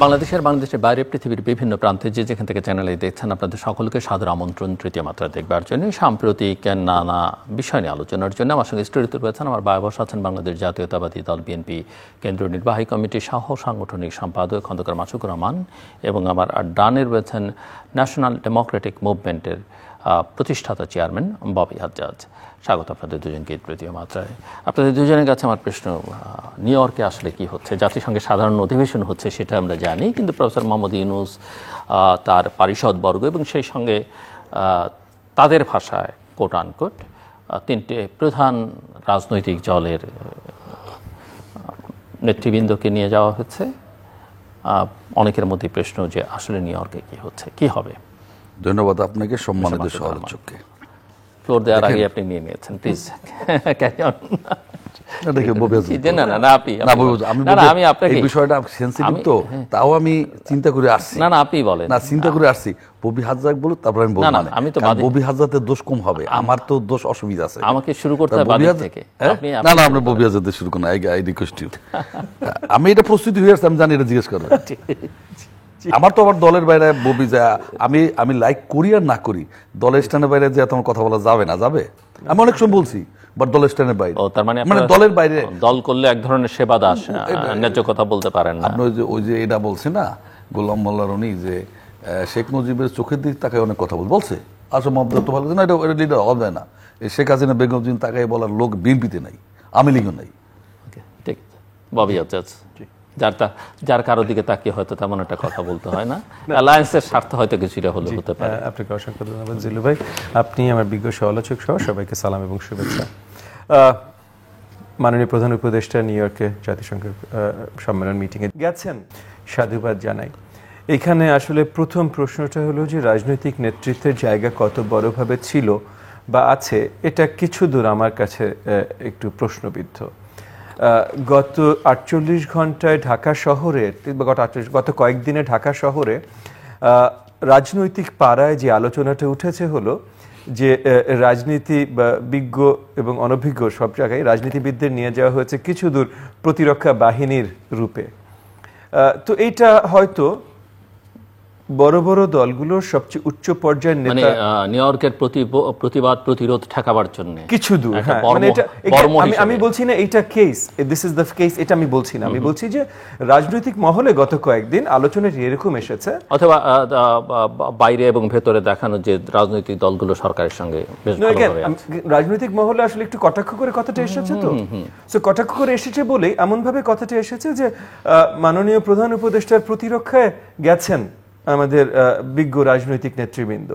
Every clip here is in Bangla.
বাংলাদেশের বাইরে পৃথিবীর বিভিন্ন প্রান্তে যেখান থেকে চ্যানেলে দেখছেন আপনাদের সকলকে সাদর আমন্ত্রণ তৃতীয় মাত্রা দেখবার জন্য। সাম্প্রতিক নানা বিষয় নিয়ে আলোচনার জন্য আমার সঙ্গে স্টুডিওতে রয়েছেন আমার বায়বশ আছেন বাংলাদেশ জাতীয়তাবাদী দল বিএনপি কেন্দ্রীয় নির্বাহী কমিটির সহ সাংগঠনিক সম্পাদক খন্দকার মাসুকুর রহমান এবং আমার ডানে রয়েছেন ন্যাশনাল ডেমোক্রেটিক মুভমেন্টের প্রতিষ্ঠাতা চেয়ারম্যান ববি হাজ্জাজ। স্বাগত আপনাদের দুজনকে তৃতীয় মাত্রায়। আপনাদের দুজনের কাছে আমার প্রশ্ন, নিউ ইয়র্কে আসলে কি হচ্ছে? জাতিসংঘের সাধারণ অধিবেশন হচ্ছে সেটা আমরা জানি, কিন্তু প্রফেসর মোহাম্মদ ইউনূস তার পারিষদবর্গ এবং সেই সঙ্গে তাদের ভাষায় কোট আনকোট তিনটে প্রধান রাজনৈতিক দলের নেতৃবৃন্দকে নিয়ে যাওয়া হচ্ছে। অনেকের মধ্যে প্রশ্ন যে আসলে নিউ ইয়র্কে কি হচ্ছে, কি হবে? ধন্যবাদ আপনাকে, সম্মানিত সহযোগকে। ফ্লোর দেওয়ার আগে আপনি নিয়ে নিয়েছেন, প্লিজ ক্যারি অন। তাও আমি চিন্তা করে আসছি। না আপনি বলেন। না, চিন্তা করে আসছি ববি হাজ্জাক বলুক, তারপর আমি বলবো। আমি তো ববি হাজ্জাতের দোষ কম হবে, আমার তো দোষ অসুবিধা আছে। আমাকে শুরু করতে হবে বাদিক থেকে। না আপনি ববি হাজ্জাকদের শুরু করুন। I request you. আমি এটা প্রস্তুতি হয়ে আসছি, আমি জানি এটা জিজ্ঞেস করবেন। আমার তো আমার দলের বাইরে ববি যা আমি লাইক করি আর না করি, দলের স্ট্যান্ডের বাইরে যে তোমার কথা বলা যাবে না, যাবে। আমি অনেক সময় বলছি, বাট দলের স্ট্যান্ডের বাইরে। তার মানে দলের বাইরে দল করলে এক ধরনের সেবা দাস, ন্যায্য কথা বলতে পারেন না। আপনি ওই যে এটা বলছে না গোলাম মোল্লা রনি, যে শেখ মুজিবের চোখের দিক তাকায় অনেক কথা বলছে। আসলে মমতা তো ভালো না, এটা লিডার হবে না। শেখ হাসিনা বেগম জিন তাকায় বলার লোক বিএনপিতে নাই, আওয়ামী লীগও নাই। ঠিক আছে ববি হাজ্জাজ, যার কারো দিকে তাকিয়ে হয়তো তেমন একটা কথা বলতে হয় না, অ্যালায়েন্সের স্বার্থ হয়তো কিছুটা হলে হতে পারে। আপনাকে অসংখ্য ধন্যবাদ জিলু ভাই। আপনি আমার বিজ্ঞ সমালোচক সহ সবাইকে সালাম এবং শুভেচ্ছা। মাননীয় প্রধান উপদেষ্টা নিউ ইয়র্কে জাতিসংঘের সম্মেলন মিটিংয়ে গেছেন, সাধুবাদ জানাই। এখানে আসলে প্রথম প্রশ্নটা হলো যে রাজনৈতিক নেতৃত্বের জায়গা কত বড়ভাবে ছিল বা আছে, এটা কিছু দূর আমার কাছে একটু প্রশ্নবিদ্ধ। গত 48 ঘন্টায় ঢাকা শহরে, গত কয়েকদিনে ঢাকা শহরে রাজনৈতিক পাড়ায় যে আলোচনাটা উঠেছে হলো যে রাজনীতি বা বিজ্ঞ এবং অনভিজ্ঞ সব জায়গায় রাজনীতিবিদদের নিয়ে যাওয়া হয়েছে কিছু দূর প্রতিরক্ষা বাহিনীর রূপে। তো এইটা হয়তো বড় বড় দলগুলোর সবচেয়ে উচ্চ পর্যায়ের নেতা নিউ ইয়র্কের প্রতিবাদ প্রতিরোধ ঠেকাবার জন্য কিছু দূর। আমি বলছি না এইটা case, this is the case, এটা আমি বলছি না। আমি বলছি যে রাজনৈতিক মহলে গত কয়েকদিন আলোচনায় এরকম এসেছে, অথবা বাইরে এবং ভেতরে দেখানো যে রাজনৈতিক দলগুলো সরকারের সঙ্গে রাজনৈতিক মহলে আসলে একটু কটাক্ষ করে কথাটা এসেছে। তো কটাক্ষ করে এসেছে বলেই এমন ভাবে কথাটা এসেছে যে মাননীয় প্রধান উপদেষ্টার প্রতিরক্ষায় গেছেন আমাদের বিজ্ঞ রাজনৈতিক নেতৃবৃন্দ।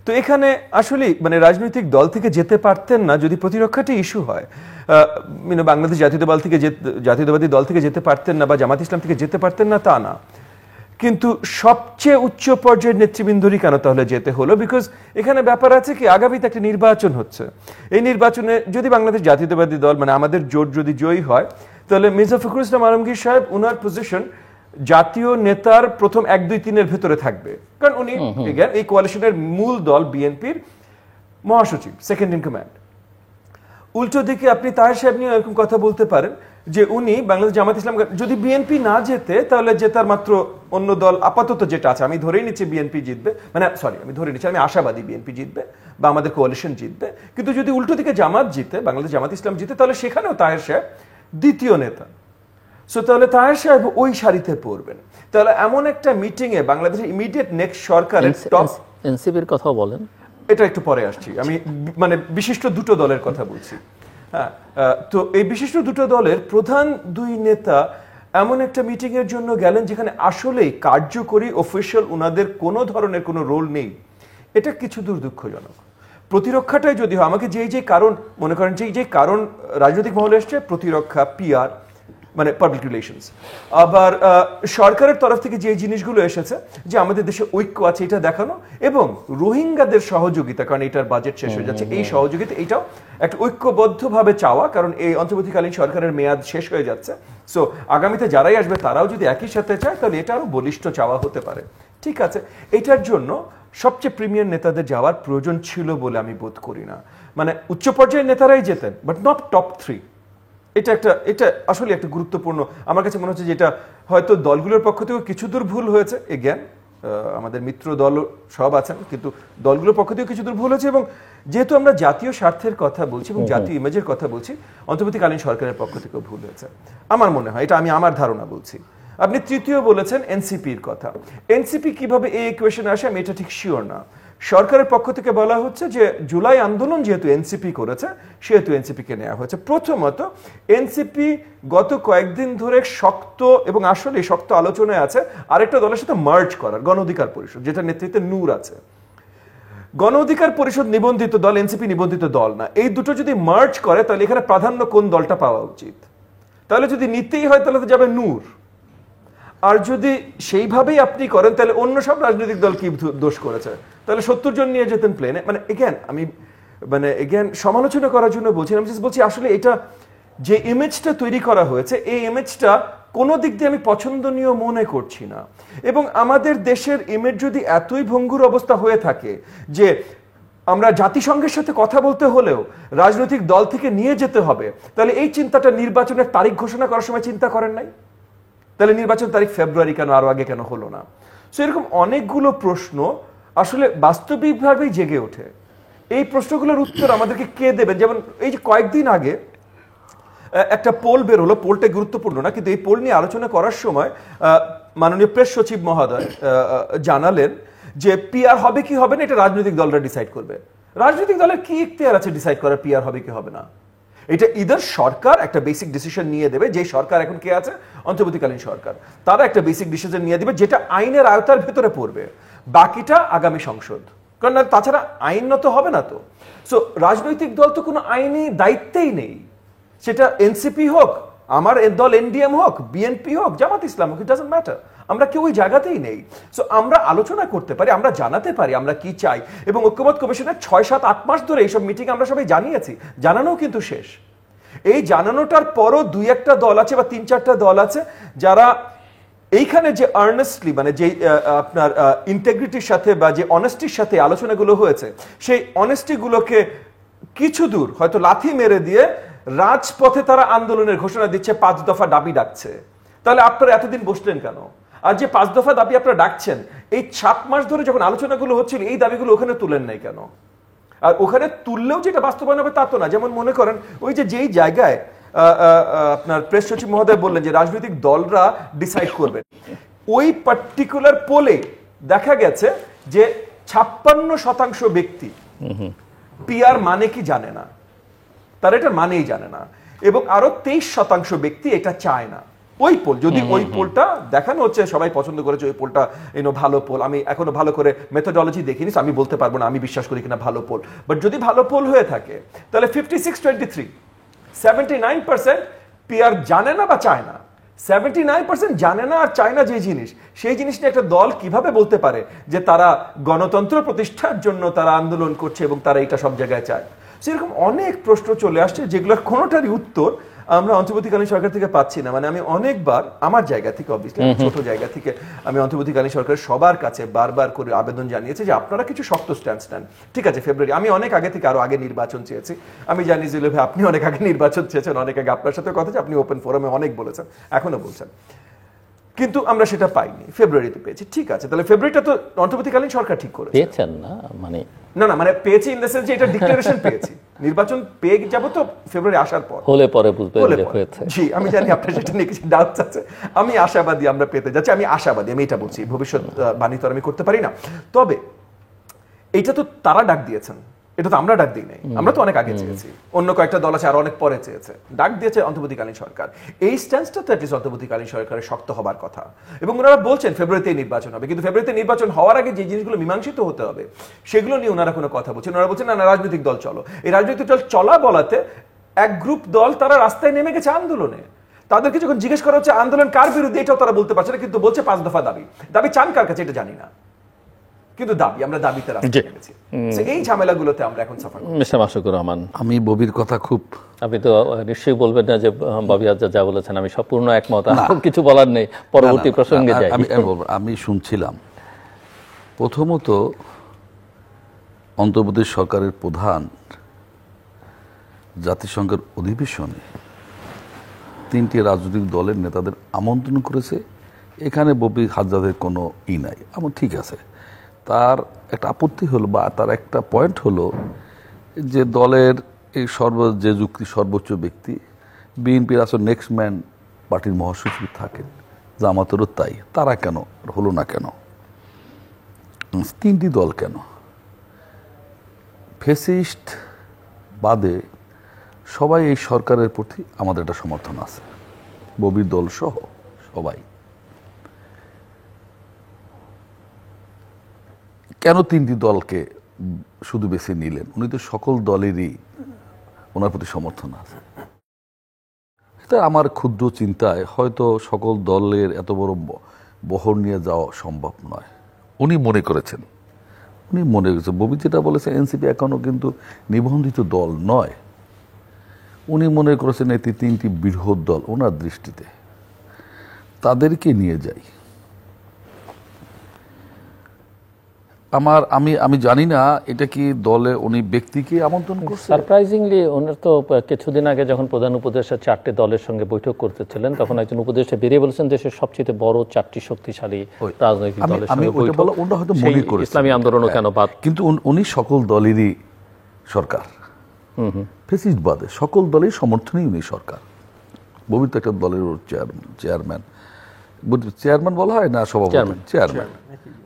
তো এখানে আসলে মানে রাজনৈতিক দল থেকে যেতে পারতেন না যদি প্রতিরক্ষাটি ইস্যু হয়। বাংলাদেশ জাতীয়তাবাদী দল থেকে যেতে পারতেন না বা জামাত ইসলাম থেকে যেতে পারতেন না তা না, কিন্তু সবচেয়ে উচ্চ পর্যায়ের নেতৃবৃন্দরই কেন তাহলে যেতে হলো? বিকজ এখানে ব্যাপার আছে কি, আগামীতে একটা নির্বাচন হচ্ছে। এই নির্বাচনে যদি বাংলাদেশ জাতীয়তাবাদী দল মানে আমাদের জোট যদি জয়ী হয়, তাহলে মির্জা ফখরুল ইসলাম আলমগীর সাহেব উনার পজিশন জাতীয় নেতার প্রথম 1, 2, 3-এর ভেতরে থাকবে, কারণ উনি এই কোয়ালিশনের মূল দল বিএনপির মহাসচিব, সেকেন্ড ইন কমান্ড। উল্টো দিকে আপনি তাহের সাহেব নিয়ে এরকম কথা বলতে পারেন যে উনি বাংলাদেশ জামাত ইসলাম, যদি বিএনপি না জেতে তাহলে জেতার মাত্র অন্য দল আপাতত যেটা আছে, আমি ধরেই নিচ্ছি বিএনপি জিতবে, আমি আশাবাদী বিএনপি জিতবে বা আমাদের কোয়ালিশন জিতবে। কিন্তু যদি উল্টো দিকে জামাত জিতে, বাংলাদেশ জামাত ইসলাম জিতে, তাহলে সেখানেও তাহের সাহেব দ্বিতীয় নেতা। তাহলে তাহের সাহেব ওই সারিতে পড়বেন। তাহলে এমন একটা মিটিং এ বাংলাদেশের ইমিডিয়েট নেক্সট সরকারের টপ এনসিপির কথা বলেন, এটা একটু পরে আসছি, আমি মানে বিশিষ্ট দুটো দলের কথা বলছি। হ্যাঁ, তো এই বিশিষ্ট দুটো দলের প্রধান 2 নেতা এমন একটা মিটিং এর জন্য গেলেন যেখানে আসলেই কার্যকরী অফিশিয়াল উনাদের কোনো ধরনের কোনো রোল নেই। এটা কিছু দূর দুঃখজনক। প্রতিরক্ষাটাই যদি হয়, আমাকে যে কারণ মনে করেন, যে কারণ রাজনৈতিক মহলে এসছে, প্রতিরক্ষা, পিআর মানে পাবলিক রিলেশনস, আবার সরকারের তরফ থেকে যে জিনিসগুলো এসেছে যে আমাদের দেশে ঐক্য আছে এটা দেখানো, এবং রোহিঙ্গাদের সহযোগিতা, কারণ এটার বাজেট শেষ হয়ে যাচ্ছে, এই সহযোগিতা এটাও একটা ঐক্যবদ্ধভাবে চাওয়া, কারণ এই অন্তর্বর্তীকালীন সরকারের মেয়াদ শেষ হয়ে যাচ্ছে। সো আগামীতে যারাই আসবে তারাও যদি একই সাথে চায় তাহলে এটা আরো বলিষ্ঠ চাওয়া হতে পারে। ঠিক আছে, এটার জন্য সবচেয়ে প্রিমিয়ার নেতাদের যাওয়ার প্রয়োজন ছিল বলে আমি বোধ করি না। মানে উচ্চ পর্যায়ের নেতারাই যেতেন, বাট নট টপ 3। এটা আসলে একটা গুরুত্বপূর্ণ, আমার কাছে মনে হচ্ছে যে এটা হয়তো দলগুলোর পক্ষ থেকেও কিছু দূর ভুল হয়েছে, এগেন আমাদের মিত্র দল সব আছেন, কিন্তু দলগুলোর পক্ষ থেকেও কিছু দূর ভুল হয়েছে। এবং যেহেতু আমরা জাতীয় স্বার্থের কথা বলছি এবং জাতীয় ইমেজের কথা বলছি, অন্তর্বর্তীকালীন সরকারের পক্ষ থেকেও ভুল হয়েছে আমার মনে হয়। এটা আমি আমার ধারণা বলছি। আপনি তৃতীয় বলেছেন এনসিপির কথা। এনসিপি কিভাবে এই ইকুয়েশনে আসে আমি এটা ঠিক শিওর না। সরকারের পক্ষ থেকে বলা হচ্ছে যে জুলাই আন্দোলন যেহেতু এনসিপি করেছে সেহেতু এনসিপিকে নেওয়া হয়েছে। প্রথমত এনসিপি গত কয়েকদিন ধরে শক্ত এবং আসলে শক্ত আলোচনায় আছে আরেকটা দলের সাথে মার্জ করার, গণ অধিকার পরিষদ, যেটা নেতৃত্বে নূর আছে। গণ অধিকার পরিষদ নিবন্ধিত দল, এনসিপি নিবন্ধিত দল না। এই দুটো যদি মার্জ করে তাহলে এখানে প্রাধান্য কোন দলটা পাওয়া উচিত? তাহলে যদি নিতেই হয় তাহলে তো যাবে নূর। আর যদি সেইভাবেই আপনি করেন তাহলে অন্য সব রাজনৈতিক দল কি দোষ করেছে? তাহলে 70 জন নিয়ে যেতেন প্লেনে। মানে এগেন সমালোচনা করার জন্য বলছি, আমি বলছি আসলে এটা যে ইমেজটা তৈরি করা হয়েছে এই ইমেজটা কোনো দিক দিয়ে আমি পছন্দনীয় মনে করছি না। এবং আমাদের দেশের ইমেজ যদি এতই ভঙ্গুর অবস্থা হয়ে থাকে যে আমরা জাতিসংঘের সাথে কথা বলতে হলেও রাজনৈতিক দল থেকে নিয়ে যেতে হবে, তাহলে এই চিন্তাটা নির্বাচনের তারিখ ঘোষণা করার সময় চিন্তা করেন নাই? তাহলে নির্বাচন তারিখ ফেব্রুয়ারি কেন, আরো আগে কেন হলো না? সো এরকম অনেকগুলো প্রশ্ন আসলে বাস্তবিকভাবেই জেগে ওঠে। এই প্রশ্নগুলোর উত্তর আমাদেরকে কে দেবেন? যেমন এই যে কয়েকদিন আগে একটা পোল বের হলো, পোলটা গুরুত্বপূর্ণ না, কিন্তু এই পোল নিয়ে আলোচনা করার সময় মাননীয় প্রেস সচিব মহোদয় জানালেন যে পিআর হবে কি হবে না এটা রাজনৈতিক দলরা ডিসাইড করবে। রাজনৈতিক দলের কি ইখতিয়ার আছে ডিসাইড করার পিআর হবে কি হবে না? এটা ইদার সরকার একটা বেসিক ডিসিশন নিয়ে দেবে, যে সরকার এখন কে আছে, অন্তর্বর্তীকালীন সরকার, তারা একটা বেসিক ডিসিশন নিয়ে দেবে যেটা আইনের আওতার ভেতরে পড়বে, বাকিটা আগামী সংসদ। কারণ তাছাড়া আইনত হবে না তো। সো রাজনৈতিক দল তো কোনো আইনি দায়িত্বেই নেই, সেটা এনসিপি হোক, আমার দল এনডিএম হোক, বিএনপি হোক, জামাত ইসলাম হোক, ইট ডাজন্ট ম্যাটার। আমরা কেউ ওই জায়গাতেই নেই। সো আমরা আলোচনা করতে পারি, আমরা জানাতে পারি আমরা কি চাই। এবং ঐক্যমত্য কমিশনের 6, 7, 8 মাস ধরে এইসব মিটিং আমরা সবাই জানিয়েছি, জানানো কিন্তু শেষ। এই জানানোটার পরও 2-1টা দল আছে বা 3-4টা দল আছে যারা এইখানে যে আর্নেস্টলি, মানে যে আপনার ইন্টেগ্রিটির সাথে বা যে অনেস্টির সাথে আলোচনাগুলো হয়েছে, সেই অনেস্টিগুলোকে কিছু দূর হয়তো লাথি মেরে দিয়ে রাজপথে তারা আন্দোলনের ঘোষণা দিচ্ছে, 5 দফা দাবি ডাকছে। তাহলে আপনারা এতদিন বসলেন কেন? আর যে 5 দফা দাবি আপনারা ডাকছেন, এই 7 মাস ধরে যখন আলোচনাগুলো হচ্ছিল এই দাবিগুলো ওখানে তুলেন নাই কেন? আর ওখানে তুললেও যেটা বাস্তবায়ন হবে তা তো না। যেমন মনে করেন ওই যে যেই জায়গায় আপনার প্রেস সচিব মহোদয় বললেন যে রাজনৈতিক দলরা ডিসাইড করবেন, ওই পার্টিকুলার পোলে দেখা গেছে যে 56% ব্যক্তি পিআর মানে কি জানে না, তারা এটার মানেই জানে না। এবং আরো 23% ব্যক্তি এটা চায় না। ওই পোল, যদি ওই পোলটা দেখানো হচ্ছে সবাই পছন্দ করেছে, ওই পোলটা ভালো পোল, আমি এখনো ভালো করে মেথোডলজি দেখিনি, আমি বলতে পারবো না আমি বিশ্বাস করি কিনা ভালো পোল, বাট যদি ভালো পোল হয়ে থাকে তাহলে 56-23, 79% পিআর জানে না বা চায় না। 79% জানে না আর চায় না যে জিনিস, সেই জিনিস নিয়ে একটা দল কিভাবে বলতে পারে যে তারা গণতন্ত্র প্রতিষ্ঠার জন্য তারা আন্দোলন করছে এবং তারা এটা সব জায়গায় চায়? সেরকম অনেক প্রশ্ন চলে আসছে যেগুলোর কোনোটারই উত্তর আমরা অন্তর্বর্তীকালীন সরকার থেকে পাচ্ছি না। মানে আমি অনেকবার আমার জায়গা থেকে, অবভিয়াসলি ছোট জায়গা থেকে, আমি অন্তর্বর্তীকালীন সরকারের সবার কাছে বারবার করে আবেদন জানিয়েছি যে আপনারা কিছু শক্ত স্ট্যান্ড নেন। ঠিক আছে, ফেব্রুয়ারি, আমি অনেক আগে থেকে আরো আগে নির্বাচন চেয়েছি। আমি জানি যে ভাই আপনি অনেক আগে নির্বাচন চেয়েছেন, অনেক আগে আপনার সাথে কথা আছে, আপনি ওপেন ফোরামে অনেক বলেছেন, এখনো বলছেন, কিন্তু আমরা সেটা পাইনি। ফেব্রুয়ারিতে পেয়েছি, ঠিক আছে, তাহলে ফেব্রুয়ারিটা তো অন্তর্বর্তীকালীন সরকার ঠিক করেছে। পেয়েছেন না মানে মানে পেয়েছি ইন দ্য সেন্স যে এটা ডিক্লারেশন পেয়েছি, নির্বাচন পেয়ে যাব তো ফেব্রুয়ারি আসার পর হলে পরে বুঝতে হয়েছে। জি, আমি জানি আপনার সেটা নিয়ে কিছু ডাউটস আছে, আমি আশাবাদী আমরা পেতে যাচ্ছি, আমি আশাবাদী, আমি এটা বলছি, ভবিষ্যৎ বাণী তো আমি করতে পারি না। তবে এটা তো তারা ডাক দিয়েছেন, এটা তো আমরা ডাক দিই নাই, আমরা তো অনেক আগে চেয়েছি, অন্য কয়েকটা দল আছে আর অনেক পরে চেয়েছে, ডাক দিয়েছে অন্তর্বর্তীকালীন সরকার। এই স্ট্যান্সটা তো অ্যাটলিস্ট অন্তর্বর্তীকালীন সরকারের শক্ত হবার কথা। এবং ওনারা বলছেন ফেব্রুয়ারিতে নির্বাচন হবে, কিন্তু ফেব্রুয়ারিতে নির্বাচন হওয়ার আগে যে জিনিসগুলো মীমাংসিত হতে হবে সেগুলো নিয়ে ওনারা কোনো কথা বলছেন। ওনারা বলছেন না রাজনৈতিক দল চলো। এই রাজনৈতিক দল চলা বলাতে এক গ্রুপ দল তারা রাস্তায় নেমে গেছে আন্দোলনে। তাদেরকে যখন জিজ্ঞেস করা হচ্ছে আন্দোলন কার বিরুদ্ধে, এটাও তারা বলতে পারছে না, কিন্তু বলছে 5 দফা দাবি। দাবি চান কার কাছে এটা জানি না, কিন্তু দাবি, আমরা দাবিতে রাস্তায় নেমেছি। এই ঝামেলাগুলোতে আমরা এখন সাফার করছি। মিস্টার মাশরুকুর রহমান, আমি ববির কথা খুব, আপনি তো নিশ্চয়ই বলবেন না যে ববি আজাদ যা বলেছেন আমি সম্পূর্ণ একমত, আর কিছু বলার নেই, পরবর্তী প্রসঙ্গে যাই। আমি শুনছিলাম, প্রথমত অন্তর্বর্তী সরকারের প্রধান জাতিসংঘের অধিবেশনে 3টি রাজনৈতিক দলের নেতাদের আমন্ত্রণ করেছে এখানে ববি হাজরাতের কোনো নাই। আমার ঠিক আছে, তার একটা আপত্তি হলো বা তার একটা পয়েন্ট হলো যে দলের এই যে যুক্তি সর্বোচ্চ ব্যক্তি বিএনপির আসলে নেক্সট ম্যান পার্টির মহাসচিব থাকেন, জামাতেরও তাই, তারা কেন হলো না কেন? তিনটি দল কেন? ফেসিস্ট বাদে সবাই এই সরকারের প্রতি আমাদের একটা সমর্থন আছে, ববির দল সহ সবাই। কেন তিনটি দলকে শুধু বেছে নিলেন? উনি তো সকল দলেরই ওনার প্রতি সমর্থন আছে। আমার ক্ষুদ্র চিন্তায় হয়তো সকল দলের এত বড় বহর নিয়ে যাওয়া সম্ভব নয়। উনি মনে করেছেন ববি যেটা বলেছে এনসিপি এখনো কিন্তু নিবন্ধিত দল নয়। উনি মনে করেছেন এটি তিনটি বৃহৎ দল, ওনার দৃষ্টিতে তাদেরকে নিয়ে যাই। আমি জানি না এটা কি দলে উনি ব্যক্তিকে আমন্ত্রণ করছেন। সারপ্রাইজিংলি ওনার তো কিছুদিন আগে যখন প্রধান উপদেষ্টা 4টে দলের সঙ্গে বৈঠক করতেছিলেন, তখন একজন উপদেষ্টা বেরিয়ে বলেছেন দেশের সবচেয়ে বড় 4টি শক্তিশালী রাজনৈতিক দলের সঙ্গে বৈঠক। ওটা হয়তো মনে করেছেন ইসলামী আন্দোলনও কেন বাদ, কিন্তু উনি সকল দলেরই সরকার, ফেসিস্ট বাদে সকল দলের সমর্থনই উনি সরকার। ববি তো একটা দলের চেয়ারম্যান বলা হয় না, সভাপতি, চেয়ারম্যান,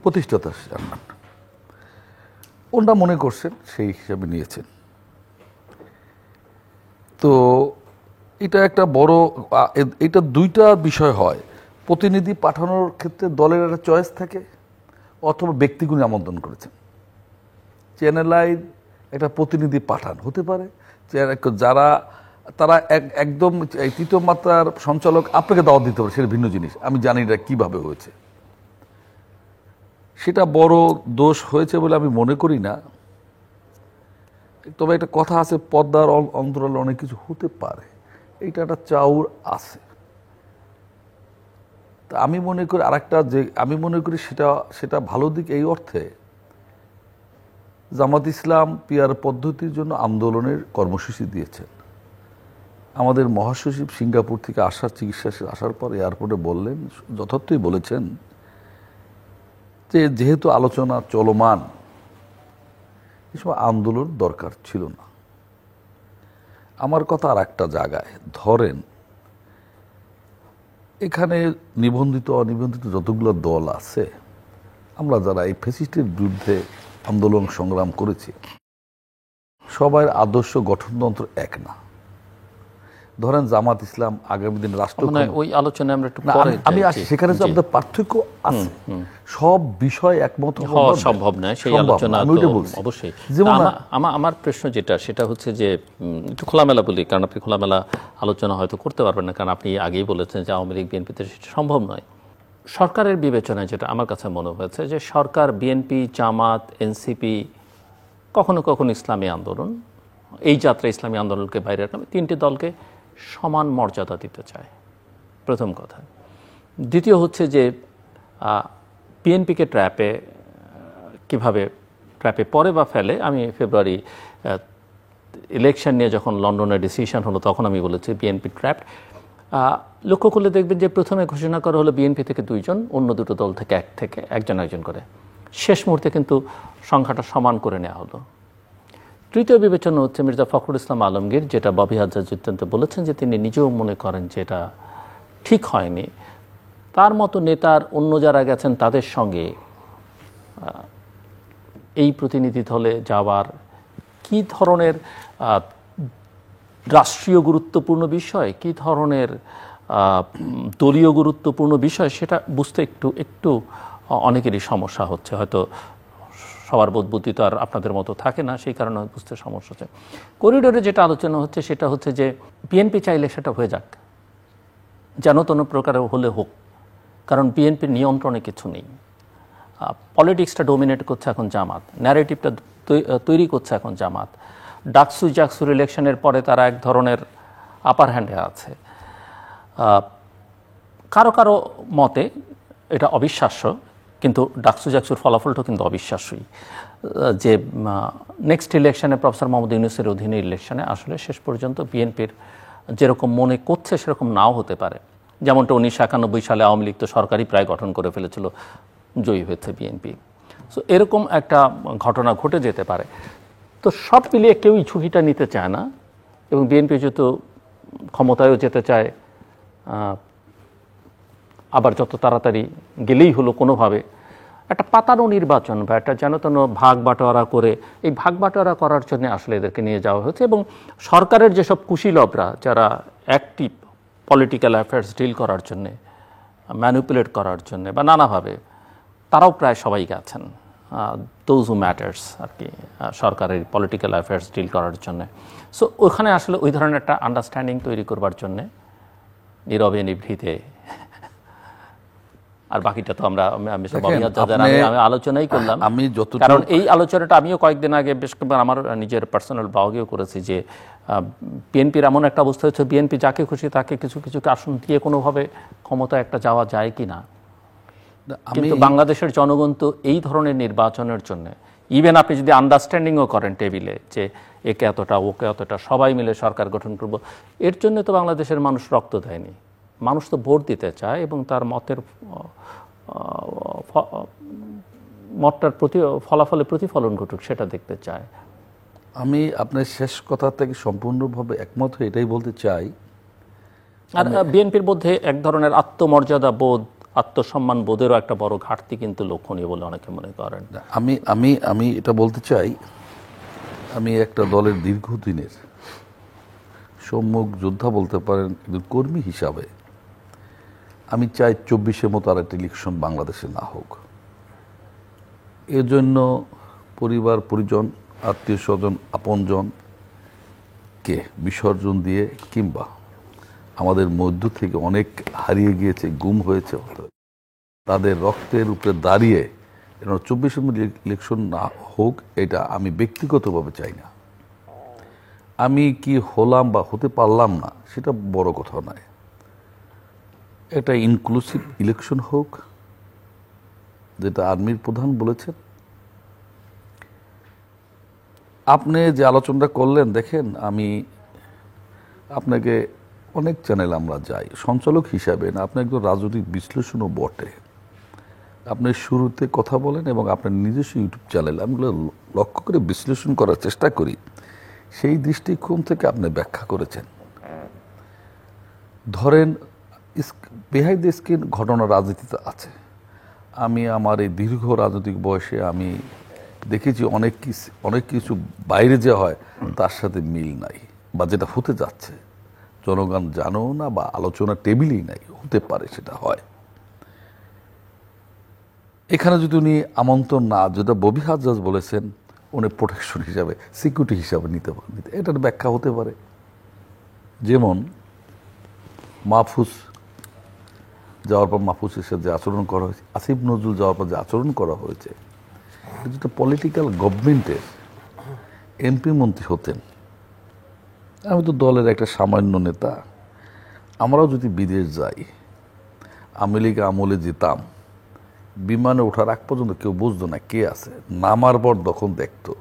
প্রতিষ্ঠাতা চেয়ারম্যান। ওনারা মনে করছেন, সেই হিসাবে নিয়েছেন। তো এটা একটা বড়, এটা দুইটা বিষয় হয়। প্রতিনিধি পাঠানোর ক্ষেত্রে দলের একটা চয়েস থাকে, অথবা ব্যক্তিগুলি আমন্ত্রণ করেছেন। চ্যানেল আই একটা প্রতিনিধি পাঠান হতে পারে, যারা তারা একদম তৃতীয় মাত্রার সঞ্চালক আপনাকে দাওয়াত দিতে পারে, সেটা ভিন্ন জিনিস। আমি জানি এটা কিভাবে হয়েছে, সেটা বড় দোষ হয়েছে বলে আমি মনে করি না। তবে একটা কথা আছে, পর্দার অন্তরালে অনেক কিছু হতে পারে, এইটা একটা চাউর আছে। তা আমি মনে করি আরেকটা, যে আমি মনে করি সেটা ভালো দিক এই অর্থে, জামাত ইসলাম পিয়ার পদ্ধতির জন্য আন্দোলনের কর্মসূচি দিয়েছেন। আমাদের মহাসচিব সিঙ্গাপুর থেকে চিকিৎসা আসার পর এয়ারপোর্টে বললেন, যথার্থই বলেছেন, যে যেহেতু আলোচনা চলমান, এই সময় আন্দোলন দরকার ছিল না। আমার কথা আর একটা জায়গায়, ধরেন এখানে নিবন্ধিত অনিবন্ধিত যতগুলো দল আছে, আমরা যারা এই ফ্যাসিস্টের বিরুদ্ধে আন্দোলন সংগ্রাম করেছি, সবার আদর্শ গঠনতন্ত্র এক না। ধরেন জামাত ইসলাম আগামী দিন রাষ্ট্র, ওই আলোচনায় আমরা একটু আমি আসি, সেখানে যে আমাদের পার্থক্য আছে, সব বিষয় একমত হওয়া সম্ভব নয়, সেই আলোচনা অবশ্যই। আমার প্রশ্ন যেটা, সেটা হচ্ছে যে একটু খোলামেলা বলি, কারণ আপনি খোলামেলা আলোচনা হয়তো করতে পারবেন না, কারণ আপনি আগেই বলেছেন যে আওয়ামী লীগ বিএনপিতে সেটা সম্ভব নয়। সরকারের বিবেচনায় যেটা আমার কাছে মনে হয়েছে, যে সরকার বিএনপি, জামাত, এনসিপি, কখনো কখনো ইসলামী আন্দোলন, এই যাত্রা ইসলামী আন্দোলনকে বাইরে রাখলাম, তিনটি দলকে সমান মর্যাদা দিতে চায়, প্রথম কথা। দ্বিতীয় হচ্ছে যে বিএনপিকে কিভাবে ট্র্যাপে পড়ে বা ফেলে। আমি ফেব্রুয়ারি ইলেকশন নিয়ে যখন লন্ডনের ডিসিশন হলো, তখন আমি বলেছি বিএনপি ট্র্যাপড। লক্ষ্য করলে দেখবেন যে প্রথমে ঘোষণা করা হলো বিএনপি থেকে 2 জন, অন্য দুটো দল থেকে একজন করে। শেষ মুহূর্তে কিন্তু সংখ্যাটা সমান করে নেওয়া হলো। তৃতীয় বিবেচনা হচ্ছে মির্জা ফখরুল ইসলাম আলমগীর, যেটা ববি হাজরা যুদ্ধে বলেছেন, যে তিনি নিজেও মনে করেন যে এটা ঠিক হয়নি। তার মতো নেতার অন্য যারা গেছেন তাদের সঙ্গে এই প্রতিনিধি দলে যাওয়ার কি ধরনের রাষ্ট্রীয় গুরুত্বপূর্ণ বিষয়, কি ধরনের দলীয় গুরুত্বপূর্ণ বিষয়, সেটা বুঝতে একটু অনেকেরই সমস্যা হচ্ছে। হয়তো সবার বোধবুদ্ধি তো আর আপনাদের মতো থাকে না, সেই কারণে বুঝতে সমস্যা হচ্ছে। করিডোরে যেটা আলোচনা হচ্ছে, সেটা হচ্ছে যে বিএনপি চাইলে সেটা হয়ে যাক, যেন কোনো প্রকারে হলে হোক, কারণ বিএনপির নিয়ন্ত্রণে কিছু নেই। পলিটিক্সটা ডোমিনেট করছে এখন জামাত, ন্যারেটিভটা তৈরি করছে এখন জামাত। জাকসুর ইলেকশনের পরে তারা এক ধরনের আপার হ্যান্ডে আছে। কারো কারো মতে এটা অবিশ্বাস্য, কিন্তু জাকসুর ফলাফলটা কিন্তু অবিশ্বাস্যই, যে নেক্সট ইলেকশনে প্রফেসর মোহাম্মদ ইউনূসের অধীনে ইলেকশনে আসলে শেষ পর্যন্ত বিএনপির যেরকম মনে করছে সেরকম নাও হতে পারে। যেমনটা 1991 সালে আওয়ামী লীগ তো সরকারি প্রায় গঠন করে ফেলেছিল, জয়ী হয়েছে বিএনপি। সো এরকম একটা ঘটনা ঘটে যেতে পারে। তো সব মিলিয়ে কেউই ঝুঁকিটা নিতে চায় না, এবং বিএনপি যেহেতু ক্ষমতায়ও যেতে চায়, আবার যত তাড়াতাড়ি গেলেই হলো কোনোভাবে, একটা পাতানো নির্বাচন বা একটা যেন তেন ভাগ বাটোয়ারা করে, এই ভাগ বাটোয়ারা করার জন্য আসলে এদেরকে নিয়ে যাওয়া হয়েছে। এবং সরকারের যেসব কুশীলবরা যারা অ্যাক্টিভ পলিটিক্যাল অ্যাফেয়ার্স ডিল করার জন্যে, ম্যানিপুলেট করার জন্যে বা নানাভাবে, তারাও প্রায় সবাই গেছেন, দোজ হু ম্যাটার্স আর কি, সরকারের পলিটিক্যাল অ্যাফেয়ার্স ডিল করার জন্যে। সো ওখানে আসলে ওই ধরনের একটা আন্ডারস্ট্যান্ডিং তৈরি করবার জন্যে নীরবে নিভৃতে, আর বাকিটা তো আমরা আমি আলোচনাই করলাম। আমি যত, কারণ এই আলোচনাটা আমিও কয়েকদিন আগে বেশ আমার নিজের পার্সোনাল ব্লগেও করেছি যে বিএনপির এমন একটা অবস্থা হচ্ছে, বিএনপি যাকে খুশি তাকে কিছু কিছু আসন দিয়ে কোনোভাবে ক্ষমতা একটা যাওয়া যায় কি না। কিন্তু বাংলাদেশের জনগণ তো এই ধরনের নির্বাচনের জন্য, ইভেন আপনি যদি আন্ডারস্ট্যান্ডিংও করেন টেবিলে যে একে এতটা ওকে এতটা সবাই মিলে সরকার গঠন করব, এর জন্য তো বাংলাদেশের মানুষ রক্ত দেয়নি। মানুষ তো ভোট দিতে চায় এবং তার মতটার ফলাফলে প্রতিফলন ঘটুক সেটা দেখতে চায়। আমি আপনার শেষ কথা থেকে সম্পূর্ণভাবে একমত হয়ে এটাই বলতে চাই। আর বিএনপির মধ্যে এক ধরনের আত্মমর্যাদা বোধ, আত্মসম্মান বোধেরও একটা বড় ঘাটতি কিন্তু লক্ষণীয় বলে অনেকে মনে করেন। আমি আমি আমি এটা বলতে চাই, আমি একটা দলের দীর্ঘদিনের সম্মুখ যোদ্ধা বলতে পারেন, কিন্তু কর্মী হিসাবে আমি চাই 24-এর মতো আর একটা ইলেকশন বাংলাদেশে না হোক। এজন্য পরিবার পরিজন, আত্মীয় স্বজন, আপনজনকে বিসর্জন দিয়ে কিংবা আমাদের মধ্য থেকে অনেক হারিয়ে গিয়েছে, গুম হয়েছে, তাদের রক্তের উপরে দাঁড়িয়ে 24-এর মধ্যে ইলেকশন না হোক, এটা আমি ব্যক্তিগতভাবে চাই না। আমি কি হলাম বা হতে পারলাম না সেটা বড় কথা নয়। এটা ইনক্লুসিভ ইলেকশন হোক, যেটা আর্মির প্রধান বলেছেন। আপনি যে আলোচনাটা করলেন, দেখেন আমি আপনাকে অনেক চ্যানেল আমরা যাই সঞ্চালক হিসাবে না, আপনি একজন রাজনৈতিক বিশ্লেষণও বটে। আপনি শুরুতে কথা বলেন এবং আপনার নিজস্ব ইউটিউব চ্যানেল, আমিগুলো লক্ষ্য করে বিশ্লেষণ করার চেষ্টা করি, সেই দৃষ্টিকোণ থেকে আপনি ব্যাখ্যা করেছেন। ধরেন বিহাইন্ড দ্য স্ক্রিন ঘটনা রাজনীতিতে আছে। আমি আমার এই দীর্ঘ রাজনৈতিক বয়সে আমি দেখেছি অনেক কিছু বাইরে যে হয় তার সাথে মিল নাই, বা যেটা হতে যাচ্ছে জনগণ জানো না, বা আলোচনা টেবিলই নাই, হতে পারে সেটা হয়। এখানে যদি উনি আমন্ত্রণ না, যেটা ববি হাজ্জাজ বলেছেন, উনি প্রোটেকশন হিসাবে, সিকিউরিটি হিসাবে নিতে এটার ব্যাখ্যা হতে পারে। যেমন মাহফুজ যাওয়ার পর মাহফুজের সাথে যে আচরণ করা হয়েছে, আসিফ নজরুল যাওয়ার পর যে আচরণ করা হয়েছে, যেটা পলিটিক্যাল গভর্নমেন্টের এমপি মন্ত্রী হতেন, আমি তো দলের একটা সামান্য নেতা, আমরাও যদি বিদেশ যাই, আওয়ামী লীগ আমলে যেতাম, বিমানে ওঠার আগ পর্যন্ত কেউ বুঝতো না কে আছে, নামার পর তখন দেখতো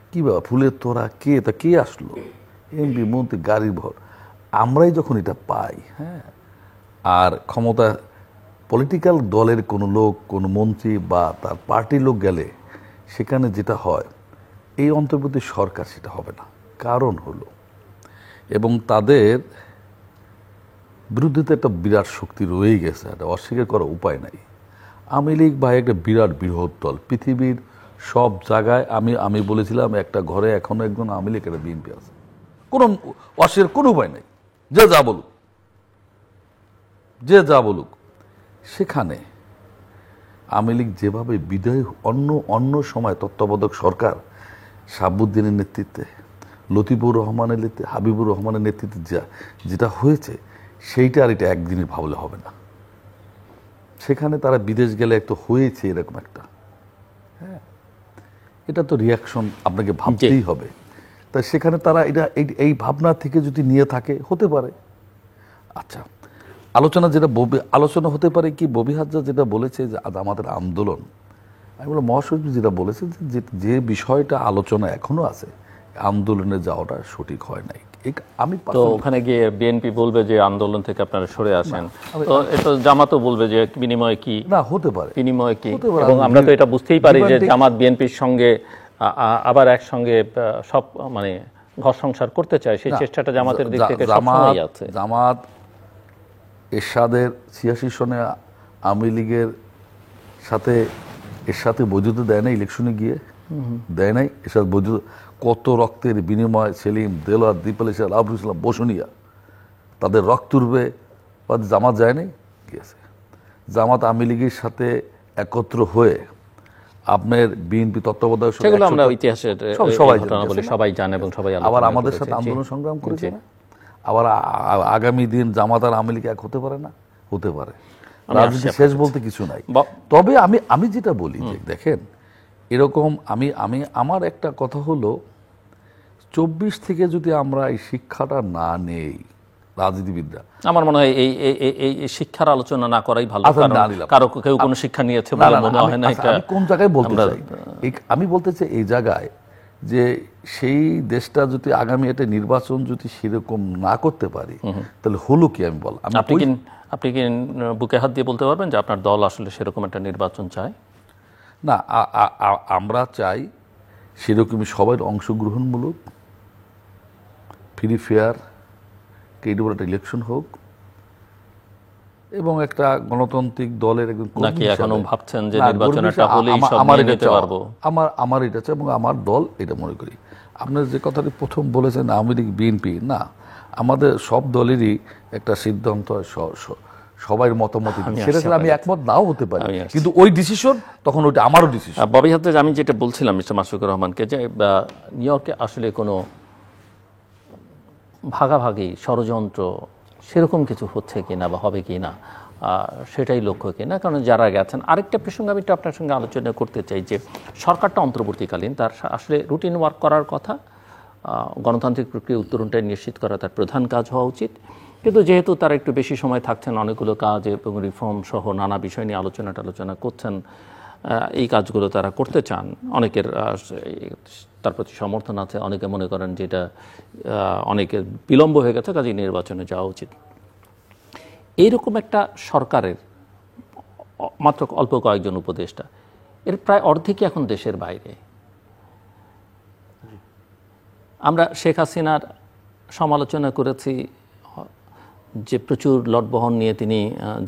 কি বাবা ফুলের তোরা কে, তা কে আসলো, এমপি মন্ত্রী গাড়ির ভর। আমরাই যখন এটা পাই, হ্যাঁ, আর ক্ষমতা পলিটিক্যাল দলের কোনো লোক, কোনো মন্ত্রী বা তার পার্টির লোক গেলে সেখানে যেটা হয়, এই অন্তর্বর্তী সরকার সেটা হবে না। কারণ হলো, এবং তাদের বিরুদ্ধে তো একটা বিরাট শক্তি রয়েই গেছে, এটা অস্বীকার করার উপায় নাই। আওয়ামী লীগ ভাই একটা বিরাট বৃহৎ দল, পৃথিবীর সব জায়গায়। আমি বলেছিলাম একটা ঘরে এখনো একজন আওয়ামী লীগ, একটা বিএনপি আছে, কোনো অস্বীকার কোনো উপায় নাই, যে যা বলুক, যে যা বলুক। সেখানে আওয়ামী লীগ যেভাবে বিদায়, অন্য সময় তত্ত্বাবধায়ক সরকার শাহাবুদ্দিনের নেতৃত্বে, লতিফুর রহমানের নেতৃত্বে, হাবিবুর রহমানের নেতৃত্বে যেটা হয়েছে, সেইটা আর এটা একদিনে ভাবলে হবে না। সেখানে তারা বিদেশ গেলে একটা হয়েছে এরকম একটা, হ্যাঁ, এটা তো রিয়াকশন আপনাকে ভাবতেই হবে। তাই সেখানে তারা এটা এই ভাবনা থেকে যদি নিয়ে থাকে, হতে পারে। আচ্ছা, আলোচনা হতে পারে কি, ববি হাজ্জাজ যেটা বলেছে যে আমাদের আন্দোলন, আমি বললাম মহাসচিব যেটা বলেছে যে বিষয়টা আলোচনা এখনো আছে, আন্দোলনে যাওয়াটা সঠিক হয় নাই। আমি তো ওখানে গিয়ে বিএনপি বলবে যে আন্দোলন থেকে আপনারা সরে আসেন, তো এটা জামাতও বলবে যে বিনিময় কি, না হতে পারে, বিনিময় কি, এবং আমরা তো এটা বুঝতেই পারি যে জামাত বিএনপির সঙ্গে আবার একসঙ্গে সব মানে ঘর সংসার করতে চায়, সেই চেষ্টাটা জামাতের দিক থেকে সবসময়ই আছে। জামাত এরশাদের 86 সনে আওয়ামী লীগের সাথে বৈধতা দেয় না, ইলেকশনে গিয়ে দেয় নাই। এরশাদ বৈধতা, কত রক্তের বিনিময়, সেলিম, দেলোয়ার, দীপাল ইসলাম, আবুল ইসলাম, বসুনিয়া, তাদের রক্ত উঠবে, জামাত যায় নাই, গিয়েছে। জামাত আওয়ামী লীগের সাথে একত্র হয়ে আপনার বিএনপি তত্ত্বাবধায়ক, সেগুলো আমরা ইতিহাসের সবাই জানে এবং সবাই আবার আমাদের সাথে আন্দোলন সংগ্রাম করেছে না। আবার আগামী দিন জামাত আর আওয়ামী লীগ এক হতে পারে না, হতে পারে। রাজনীতি শেষ বলতে কিছু নাই। তবে আমি যেটা বলি যে দেখেন, এরকম আমার একটা কথা হলো, 24 থেকে যদি আমরা এই শিক্ষাটা না নেই রাজনীতিবিদরা, আমার মনে হয় এই শিক্ষার আলোচনা না করাই ভালো। কারো কেউ কোনো শিক্ষা নিয়েছে বলে মনে হয় না। আমি কোন জায়গায় বলতে চাই, আমি বলতে চাই এই জায়গায় যে সেই দেশটা যদি আগামী একটা নির্বাচন যদি সেরকম না করতে পারি, তাহলে হলো কি? আমি বল, আপনি কি বুকে হাত দিয়ে বলতে পারবেন যে আপনার দল আসলে সেরকম একটা নির্বাচন চায়? না, আমরা চাই সেরকমই সবার অংশগ্রহণমূলক, ফ্রি ফেয়ার, ক্রেডিবল একটা ইলেকশন হোক, এবং একটা গণতান্ত্রিক দলের একদম, নাকি এখনো ভাবছেন যে নির্বাচনটা হলেই সব নিয়ে নিতে পারবো? আমার এটা চাই, এবং আমার দল এটা মনে করি। আপনার যে কথাটি প্রথম বলেছেন আওয়ামী লীগ বিএনপি, না, আমাদের সব দলেরই একটা সিদ্ধান্ত হয়, সবাই মতামত, সেটা আমি একমত নাও হতে পারি, কিন্তু ওই ডিসিশন তখন ওইটা আমারও ডিসিশন। ববি হাতে আমি যেটা বলছিলাম মিস্টার মাশরুকুর রহমানকে, যে নিউ ইয়র্কে আসলে কোনো ভাগাভাগি ষড়যন্ত্র সেরকম কিছু হচ্ছে কিনা বা হবে কিনা, সেটাই লক্ষ্য কিনা। কারণ যারা গেছেন, আরেকটা প্রসঙ্গ আমি আপনার সঙ্গে আলোচনা করতে চাই, যে সরকারটা অন্তর্বর্তীকালীন তার আসলে রুটিন ওয়ার্ক করার কথা, গণতান্ত্রিক প্রক্রিয়া উত্তরণটাই নিশ্চিত করা তার প্রধান কাজ হওয়া উচিত। কিন্তু যেহেতু তারা একটু বেশি সময় থাকছেন, অনেকগুলো কাজ এবং রিফর্ম সহ নানা বিষয় নিয়ে আলোচনা করছেন, এই কাজগুলো তারা করতে চান, অনেকের তার প্রতি সমর্থন আছে, অনেকে মনে করেন যে এটা অনেকের বিলম্ব হয়ে গেছে, কাজে নির্বাচনে যাওয়া উচিত। এইরকম একটা সরকারের মাত্র অল্প কয়েকজন উপদেষ্টা, এর প্রায় অর্ধেকই এখন দেশের বাইরে। আমরা শেখ হাসিনার সমালোচনা করেছি যে প্রচুর লটবহন নিয়ে তিনি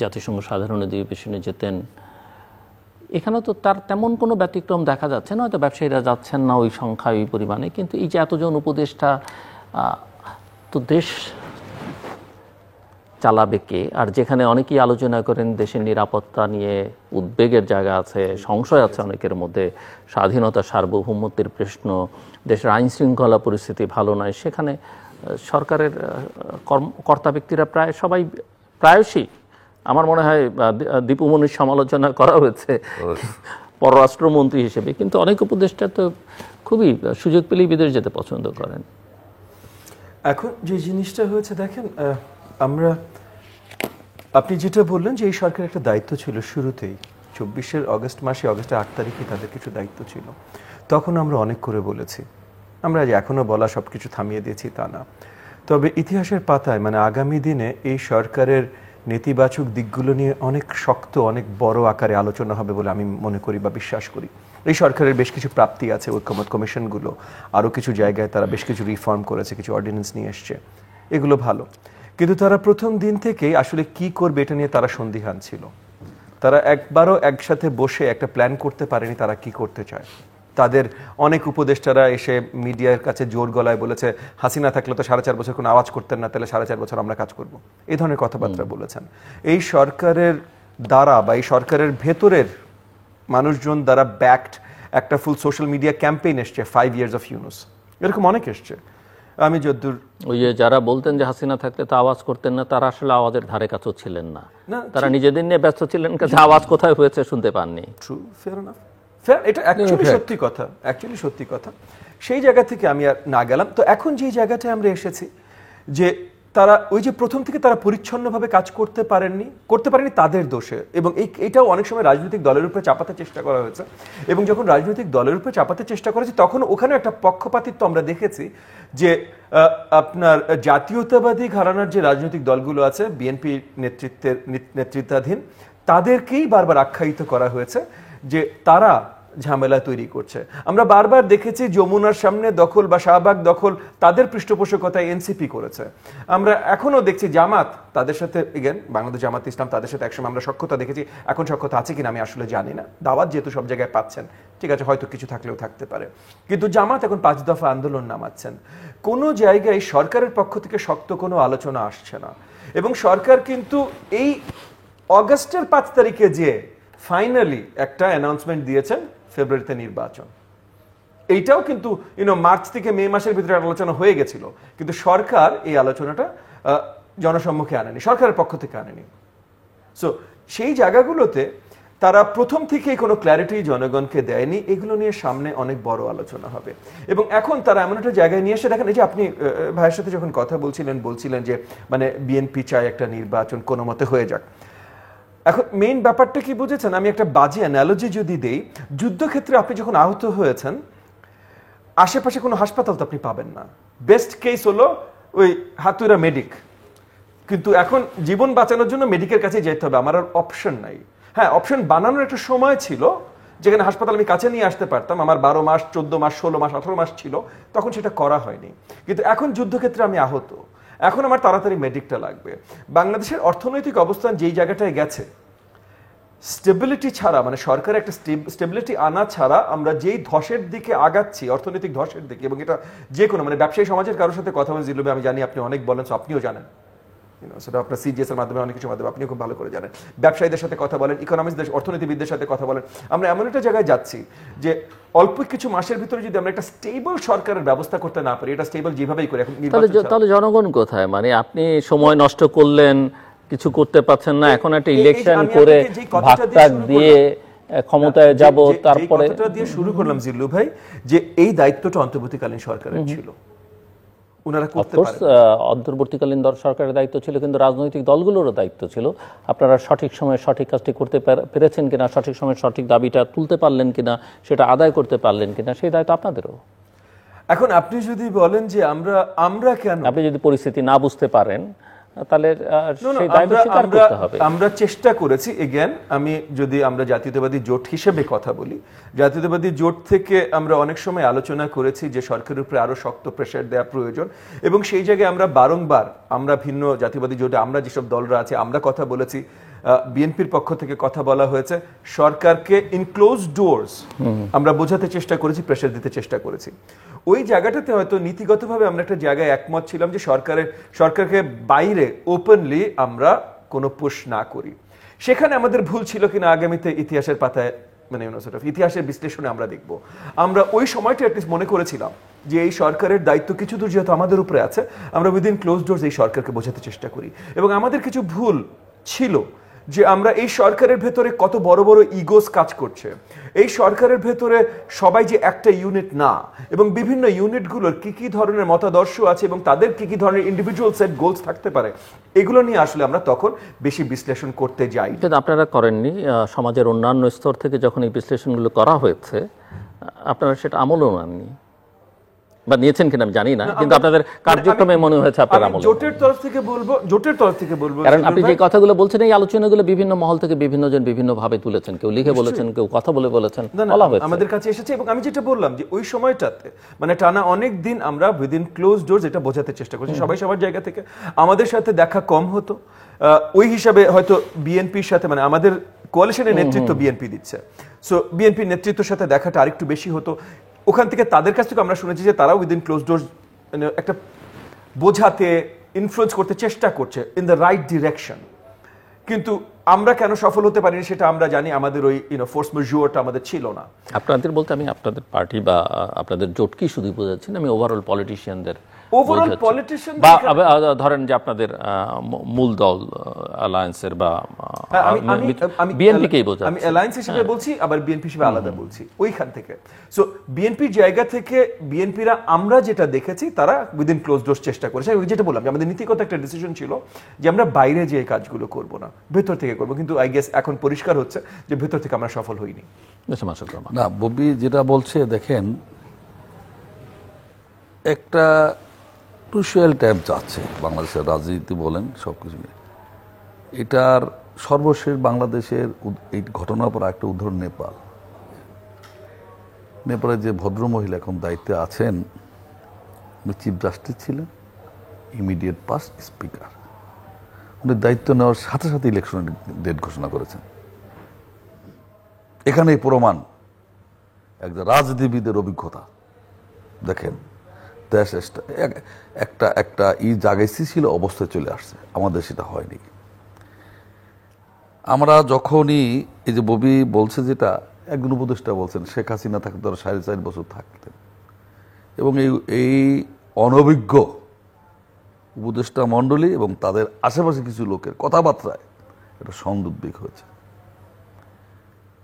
জাতিসংঘ সাধারণ অধিবেশনে যেতেন, এখানে তো তার তেমন কোনো ব্যতিক্রম দেখা যাচ্ছে না। হয়তো ব্যবসায়ীরা যাচ্ছেন না ওই সংখ্যা, ওই পরিমাণে, কিন্তু এই যে এতজন উপদেষ্টা, তো দেশ চালাবে কে? আর যেখানে অনেকেই আলোচনা করেন দেশের নিরাপত্তা নিয়ে উদ্বেগের জায়গা আছে, সংশয় আছে অনেকের মধ্যে, স্বাধীনতা সার্বভৌমত্বের প্রশ্ন, দেশের আইন শৃঙ্খলা পরিস্থিতি ভালো নয়, সেখানে সরকারের কর্তা ব্যক্তিরা প্রায়শই আমার মনে হয় দীপু মনির সমালোচনা করা হয়েছে পররাষ্ট্রমন্ত্রী হিসেবে, কিন্তু অনেক উপদেষ্টা তো খুবই সুযোগ পেলেই বিদেশ যেতে পছন্দ করেন। এখন যে জিনিসটা হয়েছে দেখেন, আপনি যেটা বললেন যে এই সরকারের একটা দায়িত্ব ছিল শুরুতেই, 24 আগস্টের 8 তারিখে তাদের কিছু দায়িত্ব ছিল। তখন আমরা অনেক করে বলেছি, আমরা এখনো বলা সবকিছু থামিয়ে দিয়েছি তা না, তবে ইতিহাসের পাতায় মানে আগামী দিনে এই সরকারের নেতিবাচক দিকগুলো নিয়ে অনেক শক্ত, অনেক বড় আকারে আলোচনা হবে বলে আমি মনে করি বা বিশ্বাস করি। এই সরকারের বেশ কিছু প্রাপ্তি আছে, ঐক্যমত কমিশনগুলো, আরও কিছু জায়গায় তারা বেশ কিছু রিফর্ম করেছে, কিছু অর্ডিন্যান্স নিয়ে এসছে, এগুলো ভালো। কিন্তু তারা প্রথম দিন থেকেই আসলে কি করবে এটা নিয়ে তারা সন্দিহান ছিল। তারা একবারও একসাথে বসে একটা প্ল্যান করতে পারেনি তারা কি করতে চায়। তাদের অনেক উপদেষ্টারা এসে মিডিয়ার কাছে জোর গলায় বলেছে, হাসিনা থাকলে তো 4.5 বছর কোনো আওয়াজ করতেন না, তাহলে 4.5 বছর আমরা কাজ করব, এই ধরনের কথাবার্তা বলেছেন। এই সরকারের দ্বারা বা এই সরকারের ভেতরের মানুষজন দ্বারা ব্যাকড একটা ফুল সোশ্যাল মিডিয়া ক্যাম্পেইন এসছে, 5 years of ইউনুস, এরকম অনেক এসছে। আমি যদ্দূর ওই যে যারা বলতেন যে হাসিনা থাকলে তো আওয়াজ করতেন না, তারা আসলে আওয়াজের ধারে কাছেও ছিলেন না, তারা নিজেদের নিয়ে ব্যস্ত ছিলেন, কাছে আওয়াজ কোথায় হয়েছে শুনতে পাননি। ট্রু, ফেয়ার এনাফ, এটা অ্যাকচুয়ালি সত্যি কথা। সেই জায়গা থেকে আমি আর না গেলাম। তো এখন যে জায়গাটায় আমরা এসেছি, যে তারা ওই যে প্রথম থেকে তারা পরিচ্ছন্নভাবে কাজ করতে পারেননি তাদের দোষে, এবং এটাও অনেক সময় রাজনৈতিক দলের উপরে চাপাতে চেষ্টা করা হয়েছে। এবং যখন রাজনৈতিক দলের উপরে চাপাতে চেষ্টা করেছে তখন ওখানে একটা পক্ষপাতিত্ব আমরা দেখেছি যে আপনার জাতীয়তাবাদী ঘরানার যে রাজনৈতিক দলগুলো আছে বিএনপি নেতৃত্বাধীন, তাদেরকেই বারবার আখ্যায়িত করা হয়েছে যে তারা ঝামেলা তৈরি করছে। আমরা বারবার দেখেছি যমুনার সামনে দখল বা শাহবাগ দখল তাদের পৃষ্ঠপোষকতায় এনসিপি করেছে। আমরা এখনো দেখছি জামাত তাদের সাথে, বাংলাদেশ জামাত ইসলাম তাদের সাথে একসময় আমরা সখ্যতা দেখেছি, এখন সখ্যতা আছে কিনা আমি আসলে জানি না। দাওয়াত যেহেতু সব জায়গায় পাচ্ছেন, ঠিক আছে, হয়তো কিছু থাকলেও থাকতে পারে, কিন্তু জামাত এখন 5 দফা আন্দোলন নামাচ্ছেন। কোনো জায়গায় সরকারের পক্ষ থেকে শক্ত কোনো আলোচনা আসছে না, এবং সরকার কিন্তু এই অগাস্টের 5 তারিখে যে ফাইনালি একটা অ্যানাউন্সমেন্ট দিয়েছেন ফেব্রুয়ারিতে নির্বাচন, এইটাও কিন্তু মার্চ থেকে মে মাসের ভিতরে আলোচনা হয়ে গেছিল, কিন্তু সরকার এই আলোচনাটা জনসম্মুখে আনেনি, সরকারের পক্ষ থেকে আনেনি। সো সেই জায়গাগুলোতে তারা প্রথম থেকেই কোনো ক্ল্যারিটি জনগণকে দেয়নি। এগুলো নিয়ে সামনে অনেক বড় আলোচনা হবে, এবং এখন তারা এমন একটা জায়গায় নিয়ে এসে দেখেন, এই যে আপনি ভাইয়ের সাথে যখন কথা বলছিলেন যে মানে বিএনপি চায় একটা নির্বাচন কোনো মতে হয়ে যাক। এখন মেইন ব্যাপারটা কি বুঝেছেন, আমি একটা বাজে অ্যানালজি যদি দেই, যুদ্ধক্ষেত্রে আপনি যখন আহত হয়েছেন আশেপাশে কোনো হাসপাতাল তো আপনি পাবেন না, বেস্ট কেস হলো ওই হাতুড়া মেডিক, কিন্তু এখন জীবন বাঁচানোর জন্য মেডিকের কাছে যেতে হবে, আমার আর অপশন নাই। হ্যাঁ, অপশন বানানোর একটা সময় ছিল যেখানে হাসপাতাল আমি কাছে নিয়ে আসতে পারতাম, আমার 12 মাস 14 মাস 16 মাস 18 মাস ছিল, তখন সেটা করা হয়নি। কিন্তু এখন যুদ্ধক্ষেত্রে আমি আহত, এখন আমার তাড়াতাড়ি মেডিকটা লাগবে। বাংলাদেশের অর্থনৈতিক অবস্থান যেই জায়গাটায় গেছে, স্টেবিলিটি ছাড়া, মানে সরকারের একটা স্টেবিলিটি আনা ছাড়া আমরা যেই ধসের দিকে আগাচ্ছি, অর্থনৈতিক ধসের দিকে, এবং এটা যে কোনো মানে ব্যবসায়ী সমাজের কারোর সাথে কথা বলে জিলুবে, আমি জানি আপনি অনেক বলেন, আপনিও জানেন, সেটা আপনার সিজিএস এর মাধ্যমে অনেক কিছুর মাধ্যমে আপনিও খুব ভালো করে জানেন, ব্যবসায়ীদের সাথে কথা বলেন, ইকোনমিক্সদের অর্থনীতিবিদদের সাথে কথা বলেন। আমরা এমন একটা জায়গায় যাচ্ছি যে অল্প কিছু মাসের ভিতরে যদি আমরা একটা স্টেবল সরকারের ব্যবস্থা করতে না পারি, এটা স্টেবল যেভাবেই করে এখন তাহলে জনগণ কোথায়? মানে আপনি সময় নষ্ট করলেন, কিছু করতে পারছেন না, এখন একটা ইলেকশন করে ভাগটাক দিয়ে ক্ষমতায় যাব, তারপরে কথাটা দিয়ে শুরু করলাম জিল্লু ভাই, যে এই দায়িত্বটা অন্তর্বর্তীকালীন সরকারের ছিল, ওনারা করতে পারেন। অন্তর্বর্তীকালীন সরকারের দায়িত্ব ছিল, কিন্তু রাজনৈতিক দলগুলোরও দায়িত্ব ছিল। আপনারা সঠিক সময়ে সঠিক কাজটি করতে পেরেছেন কিনা, সঠিক সময়ে সঠিক দাবিটা তুলতে পারলেন কিনা, সেটা আদায় করতে পারলেন কিনা, সেই দায়িত্ব আপনাদেরও। এখন আপনি যদি বলেন যে আমরা কেন, আপনি যদি পরিস্থিতি না বুঝতে পারেন তাহলে সেই দায়িত্ব স্বীকার করতে হবে। আমরা চেষ্টা করেছি। আমরা জাতীয়তাবাদী জোট হিসেবে কথা বলি, জাতীয়তাবাদী জোট থেকে আমরা অনেক সময় আলোচনা করেছি যে সরকারের উপরে আরো শক্ত প্রেসার দেওয়া প্রয়োজন, এবং সেই জায়গায় আমরা বারংবার আমরা ভিন্ন জাতীয়বাদী জোটে আমরা যেসব দলরা আছে আমরা কথা বলেছি, বিএনপির পক্ষ থেকে কথা বলা হয়েছে, সরকারকে ইন ক্লোজ ডোরস আমরা বোঝাতে চেষ্টা করেছি, প্রেসার দিতে চেষ্টা করেছি। ওই জায়গাটাতে হয়তো নীতিগতভাবে আমরা একটা জায়গায় একমত ছিলাম যে সরকারকে বাইরে ওপেনলি আমরা কোনো পুশ না করি। সেখানে আমাদের ভুল ছিল কিনা আগামীতে ইতিহাসের পাতায়, মানে ইতিহাসের বিশ্লেষণে আমরা দেখব। আমরা ওই সময়টা অ্যাটলিস্ট মনে করেছিলাম যে এই সরকারের দায়িত্ব কিছু দূর যেহেতু আমাদের উপরে আছে, আমরা উইদিন ক্লোজ ডোরস এই সরকারকে বোঝাতে চেষ্টা করি। এবং আমাদের কিছু ভুল ছিল যে আমরা এই সরকারের ভেতরে কত বড় বড় ইগোস কাজ করছে, এই সরকারের ভেতরে সবাই যে একটা ইউনিট না, এবং বিভিন্ন ইউনিটগুলোর কি কি ধরনের মতাদর্শ আছে এবং তাদের কি কি ধরনের ইন্ডিভিজুয়াল সেট গোলস থাকতে পারে, এগুলো নিয়ে আসলে আমরা তখন বেশি বিশ্লেষণ করতে যাই। কিন্তু আপনারা করেননি, সমাজের অন্যান্য স্তর থেকে যখন এই বিশ্লেষণগুলো করা হয়েছে আপনারা সেটা আমলও নেননি, বা নিয়েছেন কিনা আমি জানি না, কিন্তু আপনাদের কার্যক্রমে মনে হয়েছে আপনারা আমল। জোটের তরফ থেকে বলবো কারণ আপনি যে কথাগুলো বলছেন, এই আলোচনাগুলো বিভিন্ন মহল থেকে বিভিন্ন জন বিভিন্ন ভাবে তুলেছেন, কেউ লিখে বলেছেন, কেউ কথা বলে বলেছেন, বলা হয়েছে, আমাদের কাছে এসেছে। এবং আমি যেটা বললাম যে ওই সময়টাতে মানে টানা অনেক দিন আমরা উইদিন ক্লোজ ডোরস এটা বোঝাতে চেষ্টা করছি, সবাই সবার জায়গা থেকে। আমাদের সাথে দেখা কম হতো, ওই হিসাবে হয়তো বিএনপির সাথে, মানে আমাদের কোয়ালিশনের নেতৃত্ব বিএনপি দিচ্ছে, সো বিএনপির নেতৃত্বের সাথে দেখাটা আরেকটু বেশি হতো। ওখান থেকে তাদের কাছ থেকে আমরা শুনেছি যে তারাও উইদিন ক্লোজ ডোরস একটা বোঝাতে, ইনফ্লুয়েন্স করতে চেষ্টা করছে ইন দ্য রাইট ডিরেকশন। কিন্তু আমরা কেন সফল হতে পারিনি সেটা আমরা জানি, আমাদের ওই ফোর্স ম্যাজুরটা আমাদের ছিল না। আপনাদের বলতে আমি আপনাদের পার্টি বা আপনাদের জোট কি শুধু বোঝাচ্ছি না, আমি ওভারঅল পলিটিশিয়ানদের ওভারঅল পলিটিশিয়ান বা ধরেন যে আপনাদের মূল দল অ্যালায়েন্সের বা বিএনপিকেই বোঝাচ্ছে। আমি অ্যালায়েন্স হিসেবে বলছি, আবার বিএনপি হিসেবে আলাদা বলছি ওইখান থেকে। সো বিএনপির জায়গা থেকে বিএনপিরা আমরা যেটা দেখেছি তারা উইদিন ক্লোজ ডোর চেষ্টা করেছে। আমি যেটা বললাম যে আমাদের নীতিগত একটা ডিসিশন ছিল যে আমরা বাইরে যে কাজগুলো করব না, ভেতর থেকে করব, কিন্তু আই গেস এখন পরিষ্কার হচ্ছে যে ভেতর থেকে আমরা সফল হইনি। না, ববি যেটা বলছে দেখেন, একটা ক্রুশিয়াল টাইম যাচ্ছে বাংলাদেশের রাজনীতি বলেন সবকিছু নিয়ে। এটার সর্বশেষ বাংলাদেশের এই ঘটনার পর একটা উদাহরণ নেপাল। নেপালে যে ভদ্রমহিলা এখন দায়িত্বে আছেন, উনি চিফ জাস্টিস ছিলেন, ইমিডিয়েট পাস্ট স্পিকার। উনি দায়িত্ব নেওয়ার সাথে সাথে ইলেকশনের ডেট ঘোষণা করেছেন। এখানে প্রমাণ একজন রাজনীতিবিদের অভিজ্ঞতা। দেখেন দেশ একটা জায়গায় ছিল অবস্থায় চলে আসছে, আমাদের সেটা হয়নি। আমরা যখনই এই যে ববি বলছে যেটা, একজন উপদেষ্টা বলছেন শেখ হাসিনা থাকতে তারা 4.5 বছর থাকতেন, এবং এই অনভিজ্ঞ উপদেষ্টা মণ্ডলী এবং তাদের আশেপাশে কিছু লোকের কথাবার্তায় এটা সন্দুদ্বেগ হয়েছে।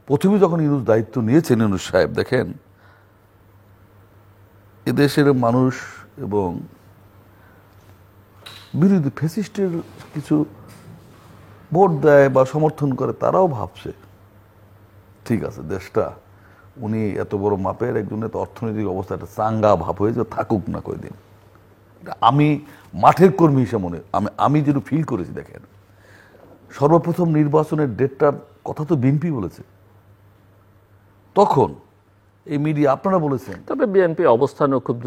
প্রথমে যখন ইউনূস দায়িত্ব নিয়েছেন, ইউনূস সাহেব দেখেন এদেশের মানুষ এবং বিরোধী ফ্যাসিস্টের কিছু ভোট দেয় বা সমর্থন করে, তারাও ভাবছে ঠিক আছে দেশটা উনি এত বড় মাপের একজনের তো অর্থনৈতিক অবস্থা একটা চাঙ্গা ভাব হয়ে যে থাকুক না কয়দিন। আমি মাঠের কর্মী হিসেবে আমি যেটা ফিল করেছি, দেখেন সর্বপ্রথম নির্বাচনের ডেটটার কথা তো বিএনপি বলেছে, তখন এই মিডিয়া আপনারা বলেছেন। তবে বিএনপি অবস্থানও খুব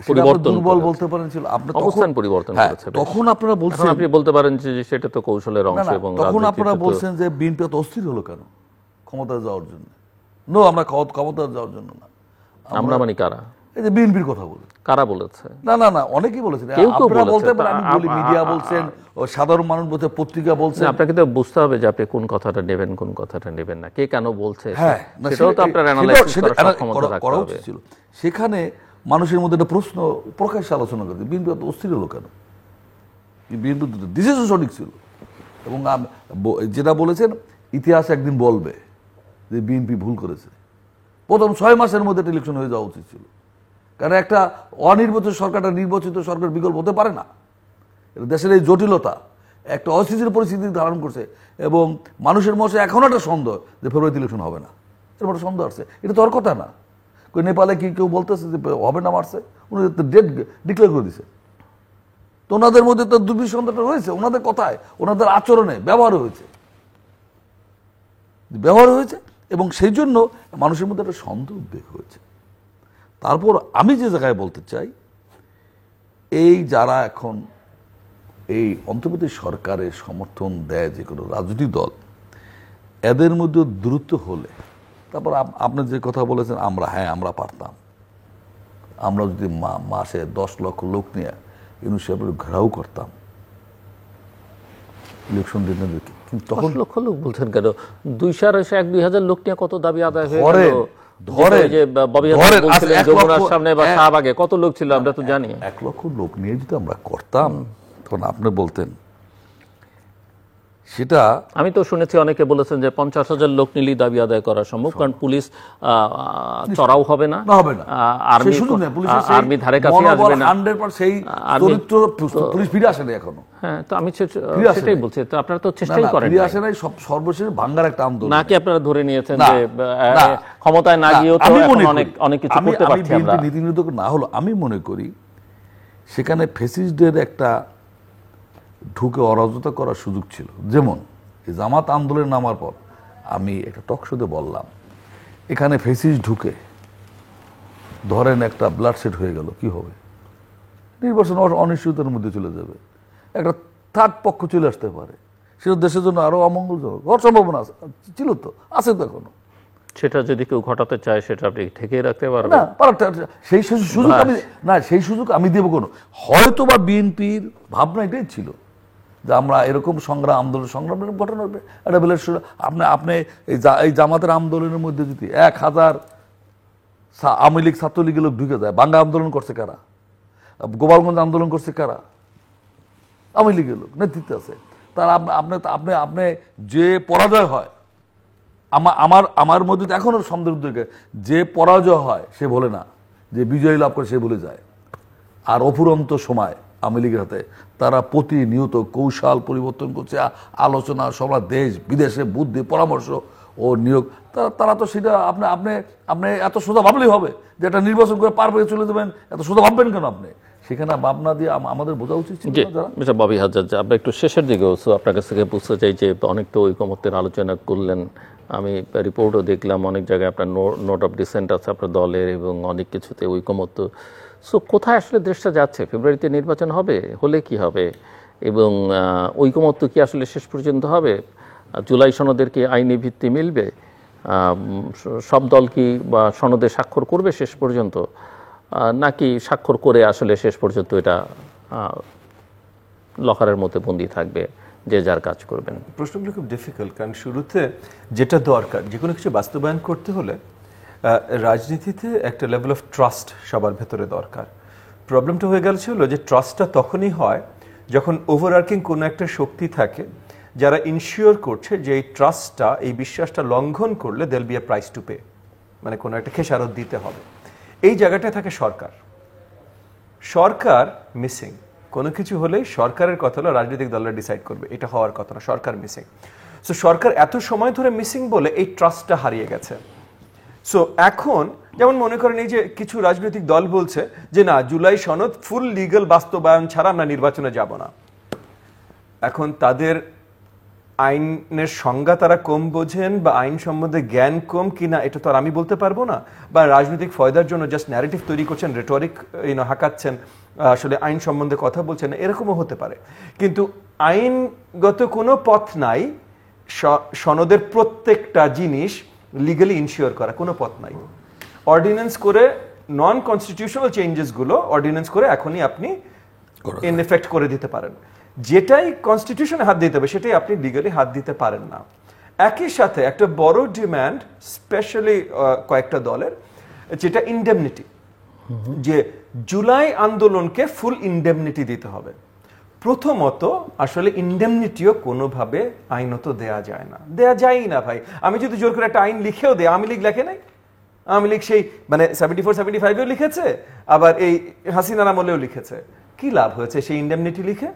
পরিবর্তন, দুর্বল বলতে পারেন ছিল, অবস্থান পরিবর্তন করেছে। তখন আপনারা বলছেন, আপনি বলতে পারেন যে সেটা তো কৌশলের অংশ, এবং তখন আপনারা বলছেন যে বিএনপি এত অস্থির হলো কেন ক্ষমতা যাওয়ার জন্য। নো, আমরা ক্ষমতা যাওয়ার জন্য না। আমরা মানে কারা? এই যে বিএনপির কথা বলে কারা বলেছে? না অনেকেই বলেছেন, আপনারা বলতে পারেন, আমি বলি মিডিয়া বলছেন, সাধারণ মানুষ বলছে, পত্রিকা বলছে। আপনাকে তো বুঝতে হবে যে আপনি কোন কথাটা নেবেন, কোন কথাটা নেবেন না, কে কেন বলছে, সেটাও তো আপনার অ্যানালাইসিস করার ক্ষমতা থাকতে হবে। সেখানে মানুষের মধ্যে একটা প্রশ্ন প্রকাশ্যে আলোচনা করছে, বিএনপি এত অস্থির হলো কেন? বিএনপি ডিসিশন সঠিক ছিল, এবং যেটা বলেছেন ইতিহাস একদিন বলবে যে বিএনপি ভুল করেছে। প্রথম 6 মাসের মধ্যে ইলেকশন হয়ে যাওয়া উচিত ছিল, কারণ একটা অনির্বাচিত সরকারটা নির্বাচিত সরকার বিকল্প হতে পারে না। দেশের এই জটিলতা একটা অস্থিতির পরিস্থিতি ধারণ করছে, এবং মানুষের মধ্যে এখনো একটা সন্দেহ যে ফেব্রুয়ারিতে ইলেকশন হবে না। এরপর সন্দেহ আসছে, এটা তো ওর কথা না। নেপালে কি কেউ বলতেছে যে হবে না, মারছে, উনি ডেট ডিক্লেয়ার করে দিছে। তো ওনাদের মধ্যে তো দুর্বিসন্ধটা রয়েছে, ওনাদের কথায়, ওনাদের আচরণে ব্যবহার হয়েছে, এবং সেই জন্য মানুষের মধ্যে একটা সন্দেহ উদ্বেগ হয়েছে। তারপর আমি যে জায়গায় বলতে চাই, এই যারা এখন এই অন্তর্বর্তী সরকারের সমর্থন দেয় যে কোনো রাজনৈতিক দল, এদের মধ্যে দ্রুত হলে, তারপর আপনি যে কথা বলেছেন আমরা পারতাম, আমরা যদি মাসে 10 লক্ষ লোক নিয়ে ইউনূস সাহেবের ঘেরাও করতাম ইলেকশন দিনে, কিন্তু 10 লক্ষ লোক বলছেন কেন? 2,200 লোক নিয়ে কত দাবি আদায় হয়ে গেল। যমুনার সামনে বা শাহবাগে কত লোক ছিল আমরা তো জানি। 1 লক্ষ লোক নিয়ে যদি আমরা করতাম, তখন আপনি বলতেন সেটা। আমি তো শুনেছি অনেকে বলেছেন যে 50,000 লোক নিলেই দাবি আদায় করা সম্ভব, কারণ পুলিশ চড়াও হবে না, আর্মি ধারে কাছে আসবে না, পুলিশ ফিরে আসে না এখনো। হ্যাঁ, তো আমি সেটাই বলছি, তো আপনারা তো চেষ্টাই করেন ফিরে আসে নাই, সর্বশেষ ভাঙ্গার একটা আন্দোলন নাকি আপনারা ধরে নিয়েছেন যে ক্ষমতায় না গিয়েও তো অনেক কিছু করতে পারছি আমরা। নীতি নির্ধারক না হলো, আমি মনে করি সেখানে ফ্যাসিস্টদের একটা ঢুকে অরাজকতা করার সুযোগ ছিল। যেমন জামাত আন্দোলন নামার পর আমি একটা টক শোতে বললাম, এখানে ফ্যাসিস্ট ঢুকে ধরেন একটা ব্লাডশেড হয়ে গেল, কি হবে? নির্বাচন অনিশ্চয়তার মধ্যে চলে যাবে, একটা থার্ড পক্ষ চলে আসতে পারে, সেটা দেশের জন্য আরো অমঙ্গলজনক হওয়ার সম্ভাবনা ছিল, তো আছে তো এখনো। সেটা যদি কেউ ঘটাতে চায় সেটা আপনি ঠেকিয়ে রাখতে পারবেন না, সেই সুযোগ আমি দেব কোনো। হয়তো বা বিএনপির ভাবনা এটাই ছিল যে আমরা এরকম আন্দোলন সংগ্রামের ঘটনা একটা বেলা আপনি এই জামাতের আন্দোলনের মধ্যে যদি 1000 আওয়ামী লীগ ছাত্রলীগের লোক ঢুকে যায়, বাংলা আন্দোলন করছে কারা? গোপালগঞ্জ আন্দোলন করছে কারা? আওয়ামী লীগের লোক, নেতৃত্বে আছে। তার আপনি আপনি আপনি যে পরাজয় হয়, আমার মধ্যে এখনো সন্দেহ, যে পরাজয় হয় সে বলে না, যে বিজয় লাভ করে সে বলে যায়। আর অফুরন্ত সময় আওয়ামী লীগের হাতে, তারা প্রতিনিয়ত কৌশল পরিবর্তন করছে, আলোচনা সভা, দেশ বিদেশে বুদ্ধি পরামর্শ ও নিয়োগ। তারা তো সেটা আপনি আপনি আপনি এত সোজা ভাবলেই হবে যে এটা নির্বাচন করে পার পেয়ে চলে যাবেন, এত সোজা ভাববেন কেন আপনি? সেখানে ভাবনা দিয়ে আমাদের বোঝা উচিত ছিল। ববি হাজার, আমরা একটু শেষের দিকে আপনার কাছ থেকে বুঝতে চাই যে অনেক তো ঐকমত্যের আলোচনা করলেন, আমি রিপোর্টও দেখলাম অনেক জায়গায় আপনার নোট অফ ডিসেন্ট আছে আপনার দলের, এবং অনেক কিছুতে ঐকমত্য। সো কোথায় আসলে দেশটা যাচ্ছে? ফেব্রুয়ারিতে নির্বাচন হবে, হলে কি হবে, এবং ঐকমত্য কি আসলে শেষ পর্যন্ত হবে? জুলাই সনদের কি আইনি ভিত্তি মিলবে? সব দল কি বা সনদে স্বাক্ষর করবে শেষ পর্যন্ত, নাকি স্বাক্ষর করে আসলে শেষ পর্যন্ত এটা লকারের মধ্যে বন্দী থাকবে, যে যার কাজ করবেন? প্রশ্নগুলো খুব ডিফিকাল্ট, কারণ শুরুতে যেটা দরকার, যে কোনো কিছু বাস্তবায়ন করতে হলে রাজনীতিতে একটা লেভেল অফ ট্রাস্ট সবার ভেতরে দরকার। প্রবলেমটা হয়ে গেল ছিল যে ট্রাস্টটা তখনই হয় যখন ওভারআর্কিং কোনো একটা শক্তি থাকে যারা ইনশিওর করছে যে এই ট্রাস্টটা, এই বিশ্বাসটা লঙ্ঘন করলে there'll be a price to pay, মানে কোনো একটা খেসারত দিতে হবে। এই জায়গাটায় থাকে সরকার। সরকার মিসিং। কোনো কিছু হলেই সরকারের কথা হলো রাজনৈতিক দলরা ডিসাইড করবে, এটা হওয়ার কথা না, সরকার মিসিং। সো সরকার এত সময় ধরে মিসিং বলে এই ট্রাস্টটা হারিয়ে গেছে। সো এখন যেমন মনে করেন এই যে কিছু রাজনৈতিক দল বলছে যে না, জুলাই সনদ ফুল লিগ্যাল বাস্তবায়ন ছাড়া আমরা নির্বাচনে যাব না। এখন তাদের আইনের সংজ্ঞা তারা কম বোঝেন, বা আইন সম্বন্ধে জ্ঞান কম কিনা এটা তো আর আমি বলতে পারবো না, বা রাজনৈতিক ফয়দার জন্য জাস্ট ন্যারেটিভ তৈরি করছেন, রেটরিক হাঁকাচ্ছেন, আসলে আইন সম্বন্ধে কথা বলছেন না, এরকমও হতে পারে। কিন্তু আইনগত কোনো পথ নাই সনদের প্রত্যেকটা জিনিস লিগালি ইনশিওর করা, কোনো পথ নাই। অর্ডিন্যান্স করে নন কনস্টিটিউশনাল চেঞ্জেসগুলো অর্ডিন্যান্স করে এখনই আপনি ইন এফেক্ট করে দিতে পারেন। যেটাই কনস্টিটিউশনে হাত দিতে হবে সেটাই আপনি লিগালি হাত দিতে পারেন না। একই সাথে একটা বড় ডিমান্ড স্পেশালি কয়েকটা দলের, যেটা ইনডেমনিটি, যে জুলাই আন্দোলনকে ফুল ইনডেমনিটি দিতে হবে। প্রথমত আসলে ইনডেমনিটিও কোনোভাবে আইনত দেয়া যায় না, দেয়া যায়ই না ভাই। আমি যদি জোর করে একটা আইন লিখেও দেয়, আওয়ামী লীগ লেখে নাই, আওয়ামী লীগ সেই মানে 74-75-এও লিখেছে, আবার এই হাসিনার আমলেও লিখেছে, কি লাভ হয়েছে সেই ইনডেমনিটি লিখে?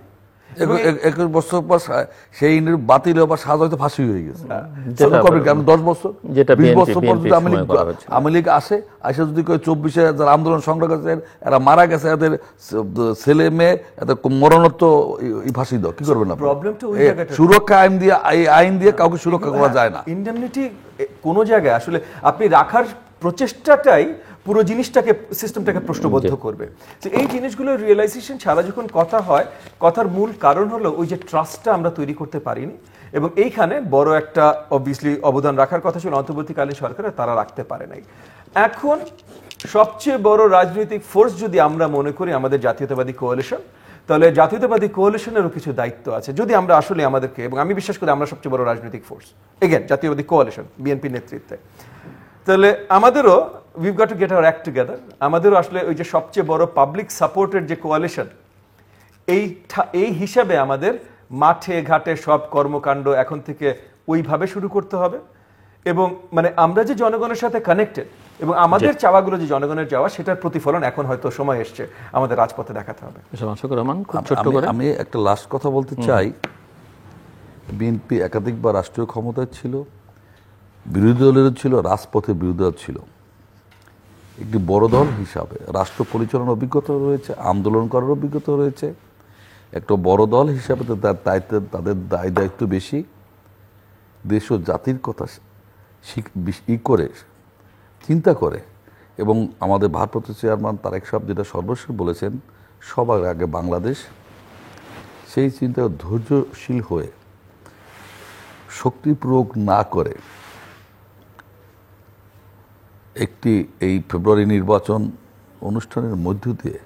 21 বছর পর সেই বাতিল বা সাজা হয়তো ফাঁসি হয়ে গেছে। 10 বছর 20 বছর পর যদি আওয়ামী লীগ আসে যদি 24-এ যারা আন্দোলন সংগ্রাম করেছে এরা মারা গেছে, এদের ছেলে মেয়ে এদের মরণোত্তর ফাঁসি দাও, কি করবেন? সুরক্ষা আইন দিয়ে কাউকে সুরক্ষা করা যায় না। ইনডেমনিটি কোনো জায়গায় আসলে আপনি রাখার প্রচেষ্টাটাই পুরো জিনিসটাকে, সিস্টেমটাকে প্রশ্নবদ্ধ করবে। তো এই জিনিসগুলো রিয়েলাইজেশন ছাড়া যখন কথা হয়, কথার মূল কারণ হলো ওই যে ট্রাস্টটা আমরা তৈরি করতে পারিনি, এবং এইখানে বড় একটা অবভিয়াসলি অবদান রাখার কথা ছিল অন্তর্বর্তীকালীন সরকারে, তারা রাখতে পারে নাই। এখন সবচেয়ে বড় রাজনৈতিক ফোর্স যদি আমরা মনে করি আমাদের জাতীয়তাবাদী কোয়ালিশন, তাহলে জাতীয়তাবাদী কোয়ালিশনেরও কিছু দায়িত্ব আছে। যদি আমরা আসলে আমাদেরকে, এবং আমি বিশ্বাস করি আমরা সবচেয়ে বড় রাজনৈতিক ফোর্স এগেন জাতীয়তাবাদী কোয়ালিশন, বিএনপি নেতৃত্বে, তাহলে আমাদেরও we've got to get our act together। আমাদেরও আসলে ওই যে সবচেয়ে বড় পাবলিক সাপোর্টের যে কোয়ালিশন, এই হিসাবে আমাদের মাঠে ঘাটে সব কর্মকাণ্ড এখন থেকে ওইভাবে শুরু করতে হবে, এবং মানে আমরা যে জনগণের সাথে কানেক্টেড এবং আমাদের চাওয়াগুলো যে জনগণের চাওয়া, সেটার প্রতিফলন এখন হয়তো সময় এসছে আমাদের রাজপথে দেখাতে হবে। আমি একটা লাস্ট কথা বলতে চাই। বিএনপি একাধিকবার রাষ্ট্রীয় ক্ষমতায় ছিল, বিরোধী দলের ছিল, রাজপথে বিরোধী দল ছিল। একটি বড় দল হিসাবে রাষ্ট্র পরিচালনার অভিজ্ঞতা রয়েছে, আন্দোলন করার অভিজ্ঞতা রয়েছে। একটা বড় দল হিসাবে তাদের দায়িত্ব বেশি। দেশ ও জাতির কথা চিন্তা করে, এবং আমাদের ভারপ্রাপ্ত চেয়ারম্যান তারেক সাহেব যেটা সর্বশেষ বলেছেন, সবার আগে বাংলাদেশ, সেই চিন্তা ধৈর্যশীল হয়ে শক্তি প্রয়োগ না করে একটি এই ফেব্রুয়ারি নির্বাচন অনুষ্ঠানের মধ্য দিয়ে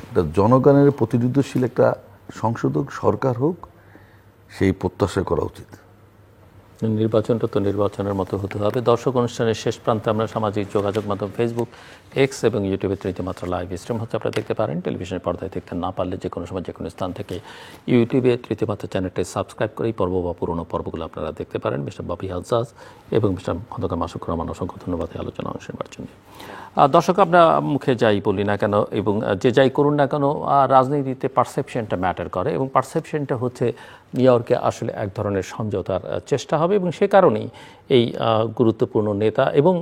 একটা জনগণের প্রতিনিধিত্বশীল একটা সংশোধক সরকার হোক, সেই প্রত্যাশা করা উচিত। নির্বাচনটা তো নির্বাচনের মতো হতে হবে। দর্শক, অনুষ্ঠানের শেষ প্রান্তে আমরা সামাজিক যোগাযোগ মাধ্যম ফেসবুক, এক্স এবং ইউটিউবে তৃতীয় মাত্রা লাইভ স্ট্রিম হচ্ছে, আপনারা দেখতে পারেন। টেলিভিশনের পর্দায় দেখতে না পারলে যে কোনো সময় যে কোনো স্থান থেকে ইউটিউবে তৃতীয় মাত্রা চ্যানেলটি সাবস্ক্রাইব করে এই পর্ব বা পুরোনো পর্বগুলো আপনারা দেখতে পারেন। মিস্টার ববি আজাজ এবং মিস্টার খন্দকার মাসুকুর রহমান, অসংখ্য ধন্যবাদ এই আলোচনা অনুষ্ঠানের জন্য। দর্শক, আমরা মুখে যাই বলি না কেন এবং যে যাই করুন না কেন, রাজনীতিতে পারসেপশনটা ম্যাটার করে এবং পারসেপশনটা হচ্ছে নিউ-ইয়র্কে আসলে এক ধরনের সমঝোতার চেষ্টা হবে এবং সে কারণেই এই গুরুত্বপূর্ণ নেতা এবং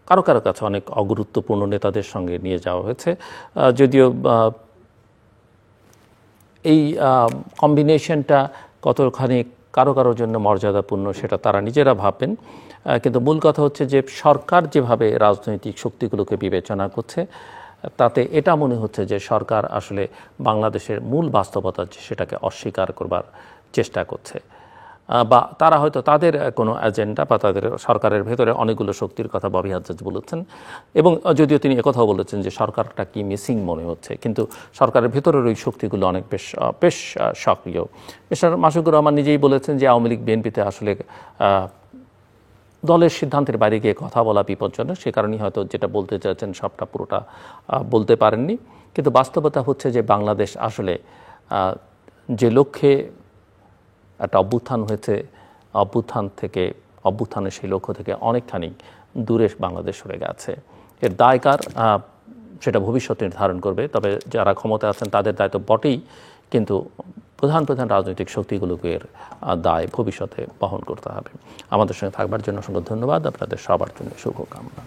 কারো কারো কাছে অনেক অগুরুত্বপূর্ণ নেতাদের সঙ্গে নিয়ে যাওয়া হয়েছে। যদিও এই কম্বিনেশনটা কতখানি কারো কারোর জন্য মর্যাদাপূর্ণ সেটা তারা নিজেরা ভাববেন, কিন্তু মূল কথা হচ্ছে যে সরকার যেভাবে রাজনৈতিক শক্তিগুলোকে বিবেচনা করছে তাতে এটা মনে হচ্ছে যে সরকার আসলে বাংলাদেশের মূল বাস্তবতা সেটাকে অস্বীকার করবার চেষ্টা করছে, বা তারা হয়তো তাদের কোনো এজেন্ডা বা তাদের সরকারের ভেতরে অনেকগুলো শক্তির কথা ববি আজাজ বলেছেন। এবং যদিও তিনি একথাও বলেছেন যে সরকারটা কি মিসিং মনে হচ্ছে, কিন্তু সরকারের ভেতরের ওই শক্তিগুলো অনেক বেশ সক্রিয়। মিস্টার মাসুকুর রহমান নিজেই বলেছেন যে আওয়ামী লীগ বিএনপিতে আসলে দলের সিদ্ধান্তের বাইরে গিয়ে কথা বলা বিপজ্জনক, সে কারণেই হয়তো যেটা বলতে চাচ্ছেন সবটা পুরোটা বলতে পারেননি। কিন্তু বাস্তবতা হচ্ছে যে বাংলাদেশ আসলে যে লক্ষ্যে একটা অভ্যুত্থান হয়েছে, অভ্যুত্থানের সেই লক্ষ্য থেকে অনেকখানি দূরে বাংলাদেশ সরে গেছে। এর দায়কার সেটা ভবিষ্যৎ নির্ধারণ করবে, তবে যারা ক্ষমতায় আছেন তাদের দায়িত্ব বটেই, কিন্তু প্রধান রাজনৈতিক শক্তিগুলোকে এর দায় ভবিষ্যতে বহন করতে হবে। আমাদের সঙ্গে থাকবার জন্য অসংখ্য ধন্যবাদ, আপনাদের সবার জন্য শুভকামনা।